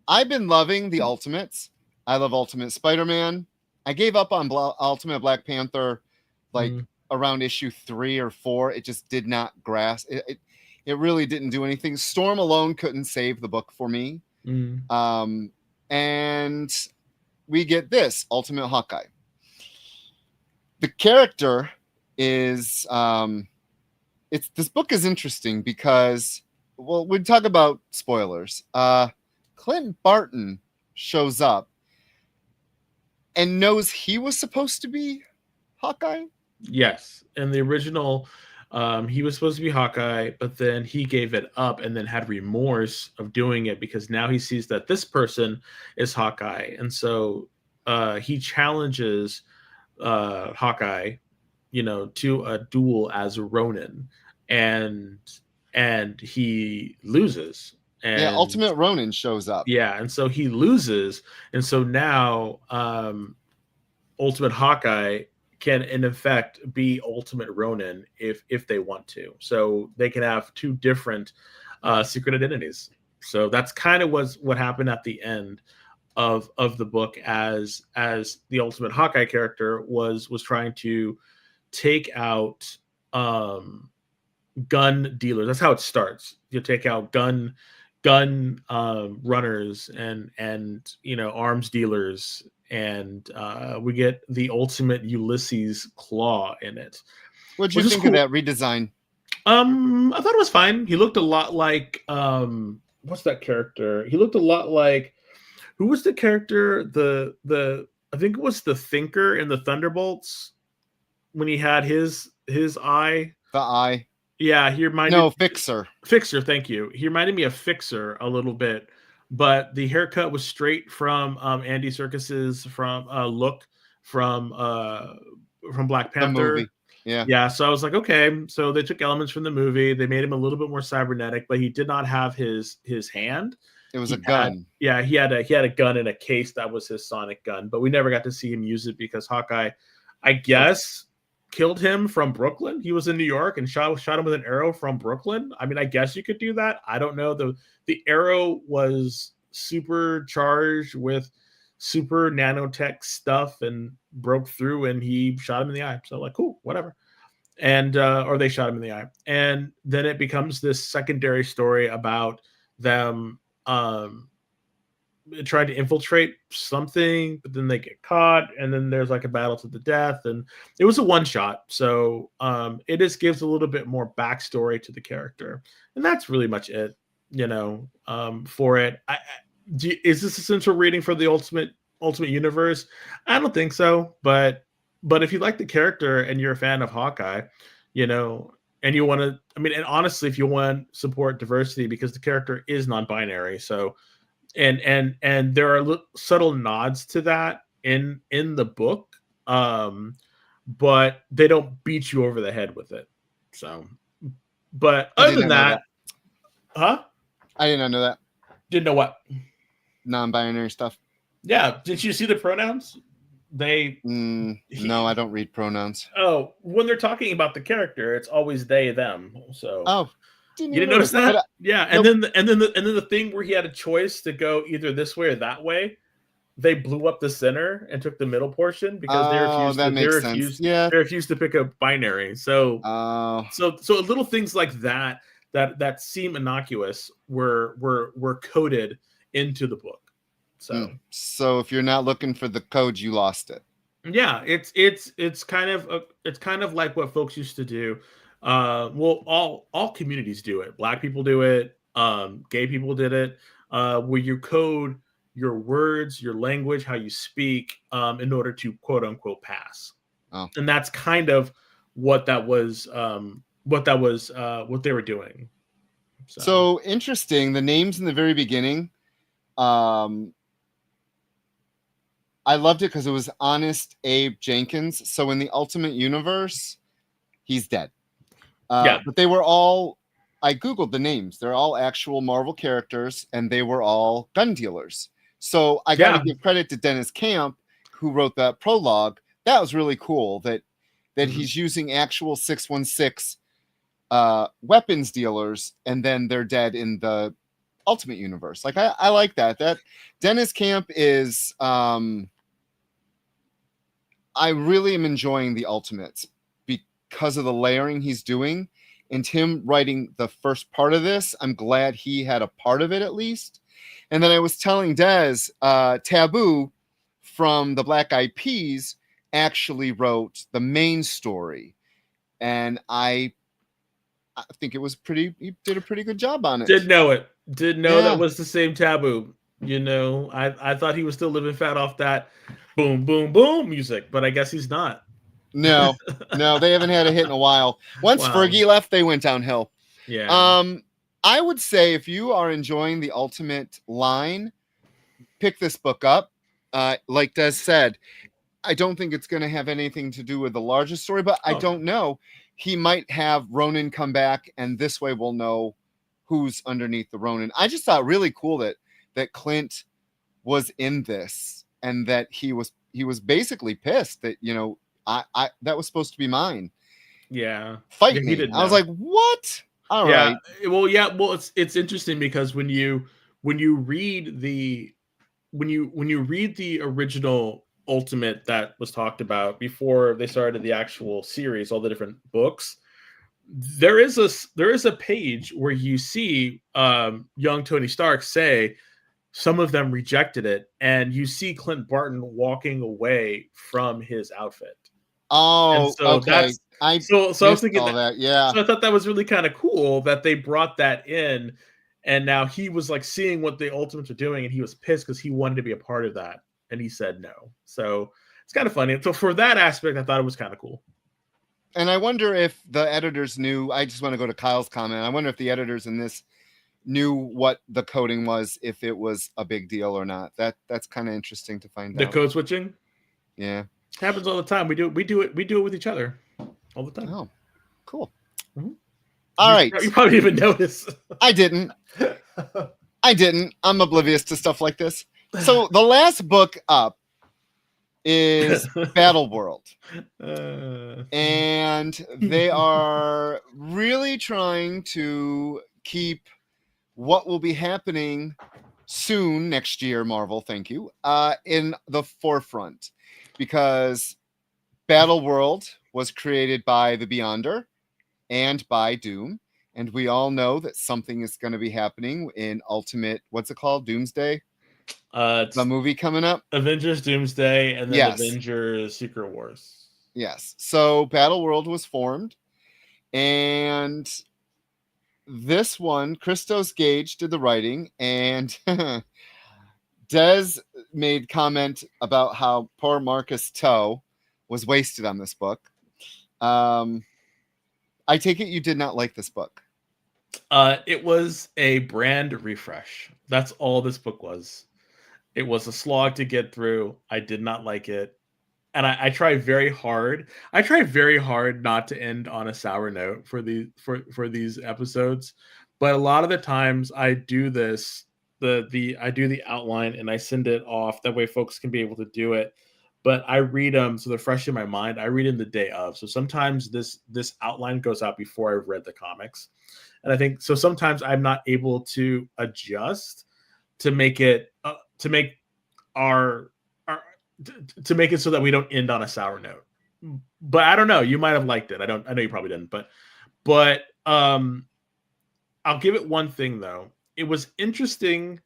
I've been loving the Ultimates. I love Ultimate Spider-Man. I gave up on Ultimate Black Panther around issue 3 or 4. It just did not grasp it. It really didn't do anything. Storm alone couldn't save the book for me. And we get this Ultimate Hawkeye. The character is this book is interesting because we talk about spoilers. Clint Barton shows up and knows he was supposed to be Hawkeye. Yes, in the original, he was supposed to be Hawkeye, but then he gave it up and then had remorse of doing it because now he sees that this person is Hawkeye, and so he challenges Hawkeye, to a duel as Ronin, and he loses. And Ultimate Ronin shows up. Yeah, and so he loses, and so now Ultimate Hawkeye can in effect be Ultimate Ronin if they want to. So they can have 2 different secret identities. So that's kind of what happened at the end of the book as the Ultimate Hawkeye character was trying to take out gun dealers. That's how it starts. You take out gun runners and arms dealers and we get the ultimate Ulysses claw in it. What'd you think of that redesign? I thought it was fine. He looked a lot like what's that character? He looked a lot like, who was the character? The I think it was the Thinker in the Thunderbolts when he had his eye. The eye. Yeah, he reminded Fixer. Fixer, thank you. He reminded me of Fixer a little bit, but the haircut was straight from Andy Serkis's look from Black Panther. Yeah. So I was like, okay. So they took elements from the movie. They made him a little bit more cybernetic, but he did not have his hand. It was a gun. He had a gun in a case that was his sonic gun, but we never got to see him use it because Hawkeye, I guess, killed him from Brooklyn. He was in New York and shot him with an arrow from Brooklyn. I mean, I guess you could do that. I don't know. The arrow was supercharged with super nanotech stuff and broke through, and he shot him in the eye. So like, cool, whatever. And or they shot him in the eye. And then it becomes this secondary story about them trying to infiltrate something, but then they get caught, and then there's like a battle to the death, and it was a one shot. So it just gives a little bit more backstory to the character, and that's really much it, for it. Is this a central reading for the ultimate universe? I don't think so, but if you like the character and you're a fan of Hawkeye, and you want to, and honestly, if you want to support diversity, because the character is non-binary, so and there are subtle nods to that in the book, but they don't beat you over the head with it. So, but other than that, I did not know that. Didn't know what? Non-binary stuff. Yeah. Did you see the pronouns? No, I don't read pronouns. Oh, when they're talking about the character, it's always they, them. So you didn't notice that? But, yeah, and nope. then the thing where he had a choice to go either this way or that way, they blew up the center and took the middle portion because they refused to pick a binary. So little things like that seem innocuous were coded into the book. So if you're not looking for the code, you lost it. Yeah, it's kind of like what folks used to do. All communities do it. Black people do it. Gay people did it. Where you code your words, your language, how you speak, in order to quote unquote pass. Oh. And that's kind of what that was. What they were doing. So interesting. The names in the very beginning. I loved it because it was Honest Abe Jenkins. So in the Ultimate Universe, he's dead. But they were all, I Googled the names. They're all actual Marvel characters, and they were all gun dealers. So I got to give credit to Dennis Camp, who wrote that prologue. That was really cool that he's using actual 616 weapons dealers, and then they're dead in the Ultimate Universe. Like I like that. That Dennis Camp is I really am enjoying the Ultimates because of the layering he's doing, and him writing the first part of this. I'm glad he had a part of it at least. And then I was telling Des, Taboo from the Black Eyed Peas actually wrote the main story, and I think it was he did a pretty good job on it. Did know that was the same Taboo. I thought he was still living fat off that boom, boom, boom music, but I guess he's not. No, they haven't had a hit in a while. Once Fergie left, they went downhill. Yeah. I would say if you are enjoying the Ultimate line, pick this book up. Like Des said, I don't think it's going to have anything to do with the larger story, but I don't know. He might have Ronan come back, and this way we'll know who's underneath the Ronan. I just thought really cool that Clint was in this, and that he was basically pissed that I that was supposed to be mine. Yeah, fight me. I was like, what? All right. Well, it's interesting because when you read the original Ultimate that was talked about before they started the actual series, all the different books, there is a page where you see young Tony Stark say, some of them rejected it, and you see Clint Barton walking away from his outfit. Oh, so okay. I was thinking all that. Yeah. So I thought that was really kind of cool that they brought that in, and now he was like seeing what the Ultimates are doing, and he was pissed because he wanted to be a part of that, and he said no. So it's kind of funny. So for that aspect, I thought it was kind of cool. And I wonder if the editors knew. I just want to go to Kyle's comment. I wonder if the editors in this knew what the coding was, if it was a big deal or not. That's kind of interesting to find out. The code switching, yeah, happens all the time. We do it with each other all the time. Oh, cool. Mm-hmm. All right, you probably even notice. I didn't. I'm oblivious to stuff like this. So the last book up is Battle World, and they are really trying to keep what will be happening soon next year, Marvel, thank you, in the forefront, because Battle World was created by the Beyonder and by Doom, and we all know that something is going to be happening in Ultimate, what's it called, Doomsday? The movie coming up? Avengers Doomsday, and then Avengers Secret Wars. Yes. So Battle World was formed, and this one, Christos Gage did the writing, and Des made comment about how poor Marcus Toe was wasted on this book. I take it you did not like this book. It was a brand refresh. That's all this book was. It was a slog to get through. I did not like it. And I try very hard. I try very hard not to end on a sour note for these episodes, but a lot of the times I do this. I do the outline and I send it off. That way, folks can be able to do it. But I read them so they're fresh in my mind. I read them the day of. So sometimes this outline goes out before I've read the comics, and I think so. Sometimes I'm not able to adjust to make it to make it so that we don't end on a sour note. But I don't know. You might have liked it. I know you probably didn't. But I'll give it one thing though. It was interesting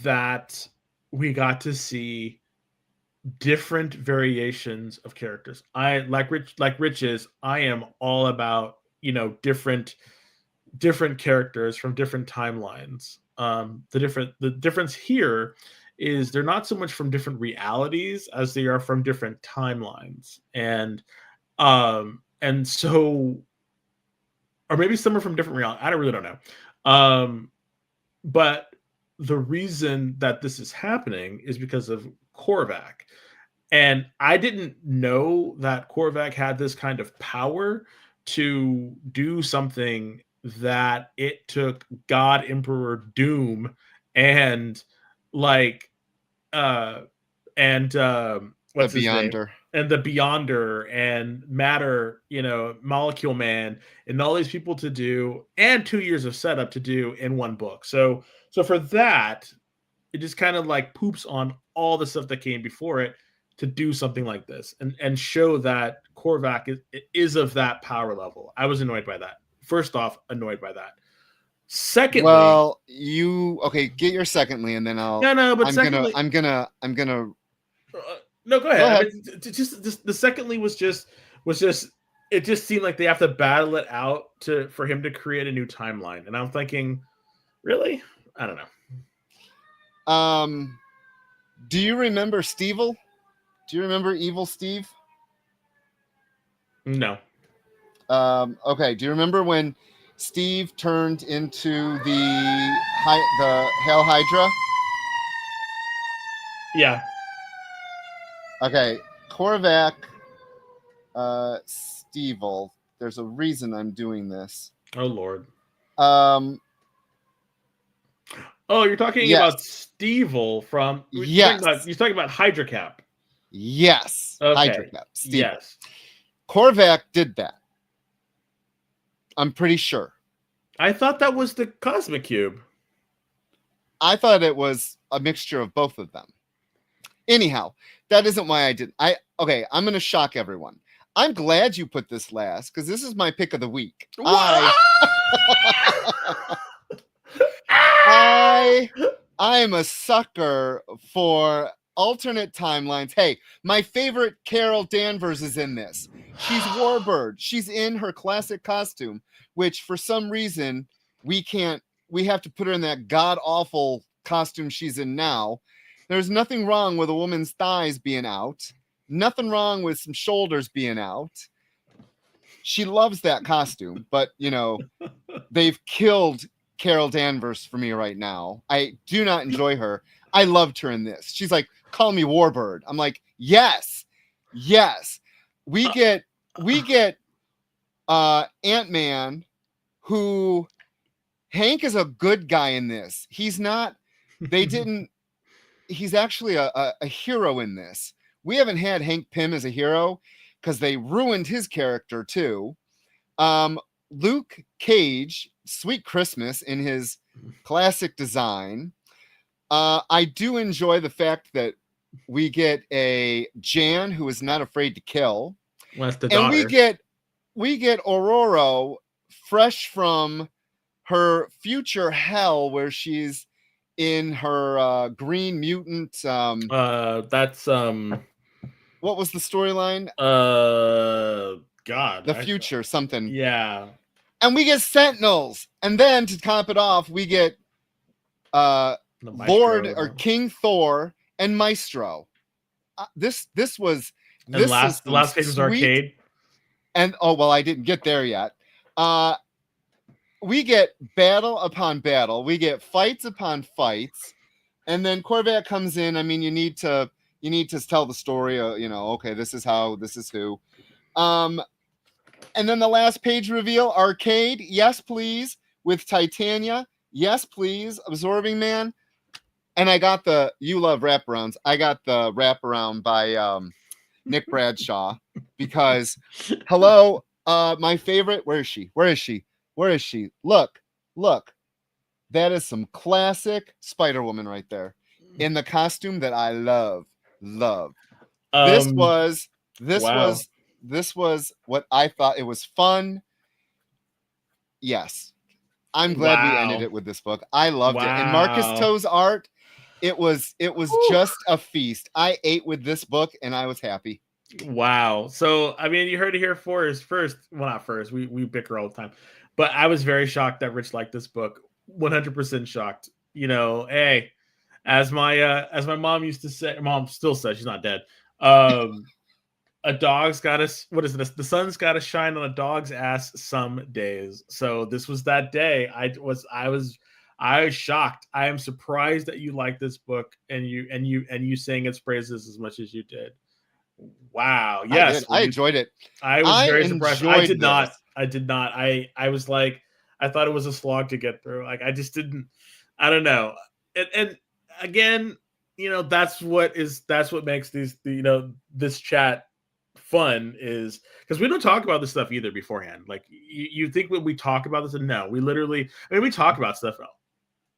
that we got to see different variations of characters. I like Rich is. I am all about different characters from different timelines. The difference here is they're not so much from different realities as they are from different timelines, and so, or maybe some are from different realities. I really don't know. But the reason that this is happening is because of Korvac. And I didn't know that Korvac had this kind of power to do something that it took God Emperor Doom and the Beyonder and Matter, Molecule Man, and all these people to do, and 2 years of setup to do in one book. So for that, it just kind of like poops on all the stuff that came before it to do something like this and show that Korvac is of that power level. I was annoyed by that. First off, annoyed by that. Secondly, well, get your secondly, and then I'll. No, but I'm gonna. No, go ahead. The secondly was just. It just seemed like they have to battle it out for him to create a new timeline, and I'm thinking, really? I don't know. Do you remember Stevel? Do you remember Evil Steve? No. Okay. Do you remember when Steve turned into the Hail Hydra? Yeah. Okay. Korvac, Stevel. There's a reason I'm doing this. Oh Lord. You're talking about Stevel from. Yes. You're talking about Hydra Cap. Yes. Okay. Hydra Cap. Stevel. Yes. Korvac did that. I'm pretty sure. I thought that was the Cosmic Cube. I thought it was a mixture of both of them. Anyhow, that isn't why I did. I'm going to shock everyone. I'm glad you put this last because this is my pick of the week. I I'm a sucker for alternate timelines. Hey, my favorite Carol Danvers is in this. She's Warbird. She's in her classic costume, which for some reason we have to put her in that god awful costume she's in now. There's nothing wrong with a woman's thighs being out. Nothing wrong with some shoulders being out. She loves that costume, but they've killed Carol Danvers for me right now. I do not enjoy her. I loved her in this. She's like, call me Warbird. I'm like, yes. We get Ant-Man, who Hank is a good guy in this. He's not, he's actually a hero in this. We haven't had Hank Pym as a hero because they ruined his character too. Luke Cage, Sweet Christmas in his classic design. I do enjoy the fact that we get a Jan who is not afraid to kill. Well, that's the and daughter. we get Aurora fresh from her future hell where she's in her green mutant that's what was the storyline? God. The future something. Yeah. And we get Sentinels. And then to top it off, we get Lord or King Thor and Maestro. This was the last page was Arcade. And I didn't get there yet. We get battle upon battle. We get fights upon fights. And then Corvette comes in. I mean, you need to tell the story. Okay, this is how, this is who. And then the last page reveal, Arcade, yes, please, with Titania, yes, please, Absorbing Man. And I got you love wraparounds. I got the wraparound by Nick Bradshaw because, hello, my favorite, where is she? Look, that is some classic Spider-Woman right there in the costume that I love. This was what I thought. It was fun. Yes. I'm glad we ended it with this book. I loved it. And Marcus Toe's art, it was just a feast. I ate with this book and I was happy. Wow. So, I mean, you heard it here first. Well, not first. We bicker all the time. But I was very shocked that Rich liked this book. 100% shocked. Hey, as my mom used to say, mom still says, she's not dead. A dog's got to, what is this? The sun's got to shine on a dog's ass some days. So this was that day. I was shocked. I am surprised that you like this book and you sang its praises as much as you did. Wow. Yes. I enjoyed it. I was very surprised. I did not. I was like, I thought it was a slog to get through. Like, I just didn't, I don't know. And again, that's what makes these, this chat fun, is because we don't talk about this stuff either beforehand. Like, you think when we talk about this, and no, we talk about stuff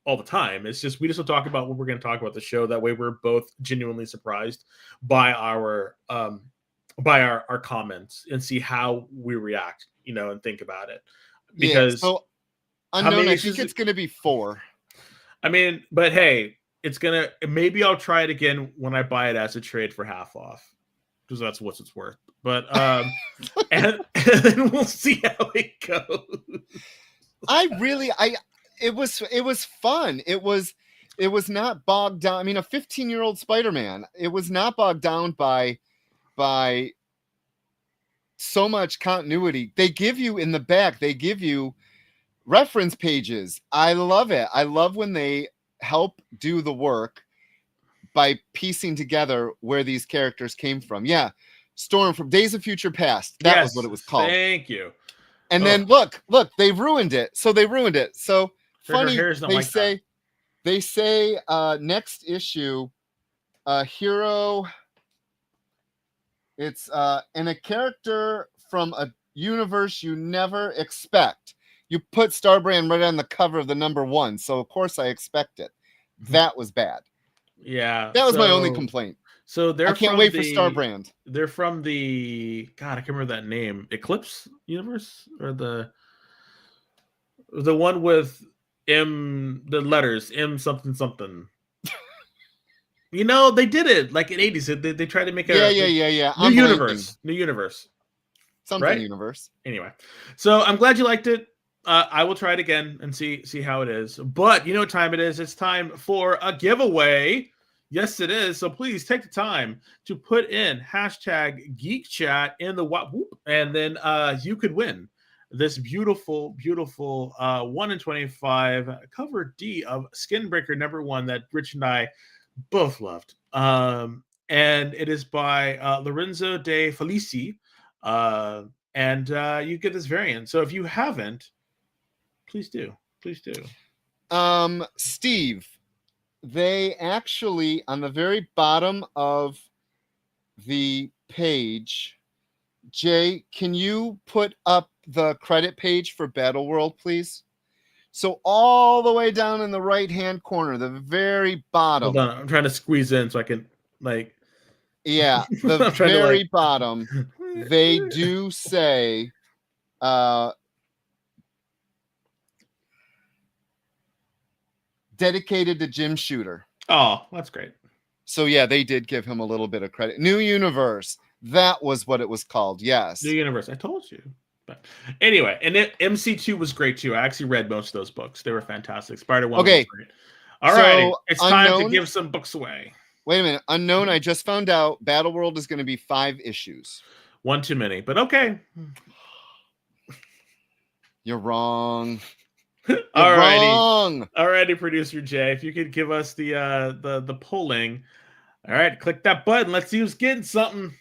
all the time. It's just, we just don't talk about what we're going to talk about the show. That way we're both genuinely surprised by our comments and see how we react, and think about it. Because unknown, I think it's going to be 4. I mean, but hey, maybe I'll try it again when I buy it as a trade for half off, because that's what it's worth. But and then we'll see how it goes. It was fun. It was not bogged down. I mean, a 15-year-old Spider-Man, it was not bogged down by so much continuity. They give you in the back, they give you reference pages. I love it. I love when they help do the work by piecing together where these characters came from. Yeah. Storm from Days of Future Past. That was what it was called. Thank you. And then look, they ruined it. So funny. They say next issue, hero. It's and a character from a universe you never expect. You put Starbrand right on the cover of the #1, so of course I expect it. That was bad. Yeah, that was my only complaint. So I can't wait for Starbrand. They're from the I can't remember that name. Eclipse universe, or the one with the letters M something something. You know, they did it like in 80s. They tried to make a new universe. Something right? universe. Anyway, so I'm glad you liked it. I will try it again and see how it is. But you know what time it is? It's time for a giveaway. Yes, it is. So please take the time to put in hashtag Geek Chat in the whoop, and then you could win this beautiful, beautiful 1 in 25 cover D of Skinbreaker #1 that Rich and I both loved. And it is by Lorenzo De Felici. And you get this variant. So if you haven't, please do. Steve, they actually, on the very bottom of the page, Jay, can you put up the credit page for Battle World, please? So all the way down in the right-hand corner, the very bottom. Hold on, I'm trying to squeeze in so I can, like... Yeah, the very bottom, they do say... dedicated to Jim Shooter. Oh, that's great. So yeah, they did give him a little bit of credit. New Universe. That was what it was called. Yes. New Universe. I told you. But anyway, and MC2 was great too. I actually read most of those books. They were fantastic. Spider-1 was great. All right. It's time to give some books away. Wait a minute. Unknown, I just found out Battle World is going to be 5 issues. One too many, but okay. You're wrong. Alrighty, producer Jay, if you could give us the polling. All right, click that button. Let's see who's getting something.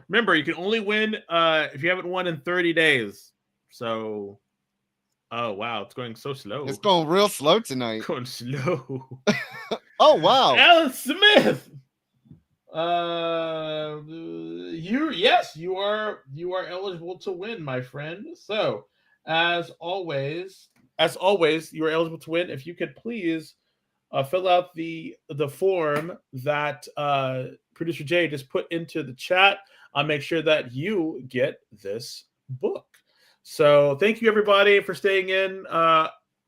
Remember, you can only win if you haven't won in 30 days. So, oh wow, it's going so slow. It's going real slow tonight. Going slow. Oh wow, Alan Smith. You are eligible to win, my friend. So, as always, you are eligible to win. If you could please fill out the form that producer Jay just put into the chat, I'll make sure that you get this book. So thank you everybody for staying in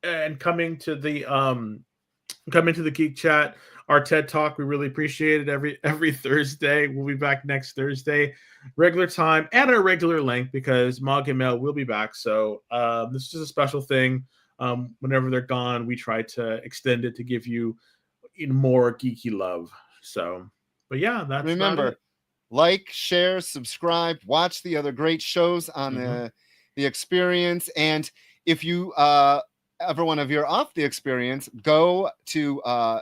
and coming to the Geek Chat, our TED Talk. We really appreciate it every Thursday. We'll be back next Thursday, regular time at a regular length, because Mog and Mel will be back. So this is a special thing. Whenever they're gone, we try to extend it to give you more geeky love. So, but yeah, that's remember, like, share, subscribe, watch the other great shows on the Experience, and if you ever want to veer off the Experience, go to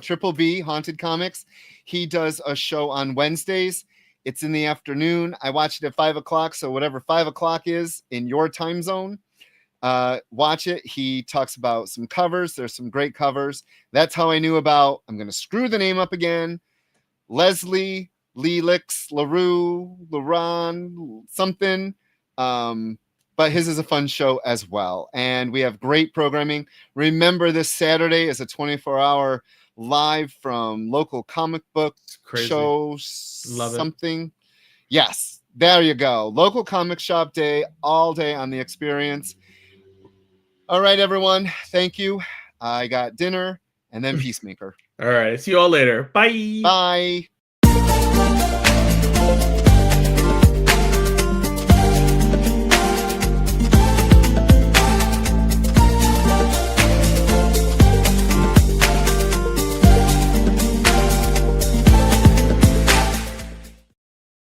Triple B Haunted Comics. He does a show on Wednesdays. It's in the afternoon. I watch it at 5 o'clock. So whatever 5 o'clock is in your time zone, watch it. He talks about some covers. There's some great covers. That's how I knew about, I'm going to screw the name up again, Leslie Lelix LaRue, Laron, something. But his is a fun show as well. And we have great programming. Remember, this Saturday is a 24-hour live from local comic book show. Love something. It. Yes, there you go. Local comic shop day, all day on the Experience. All right, everyone. Thank you. I got dinner and then Peacemaker. All right. See you all later. Bye. Bye.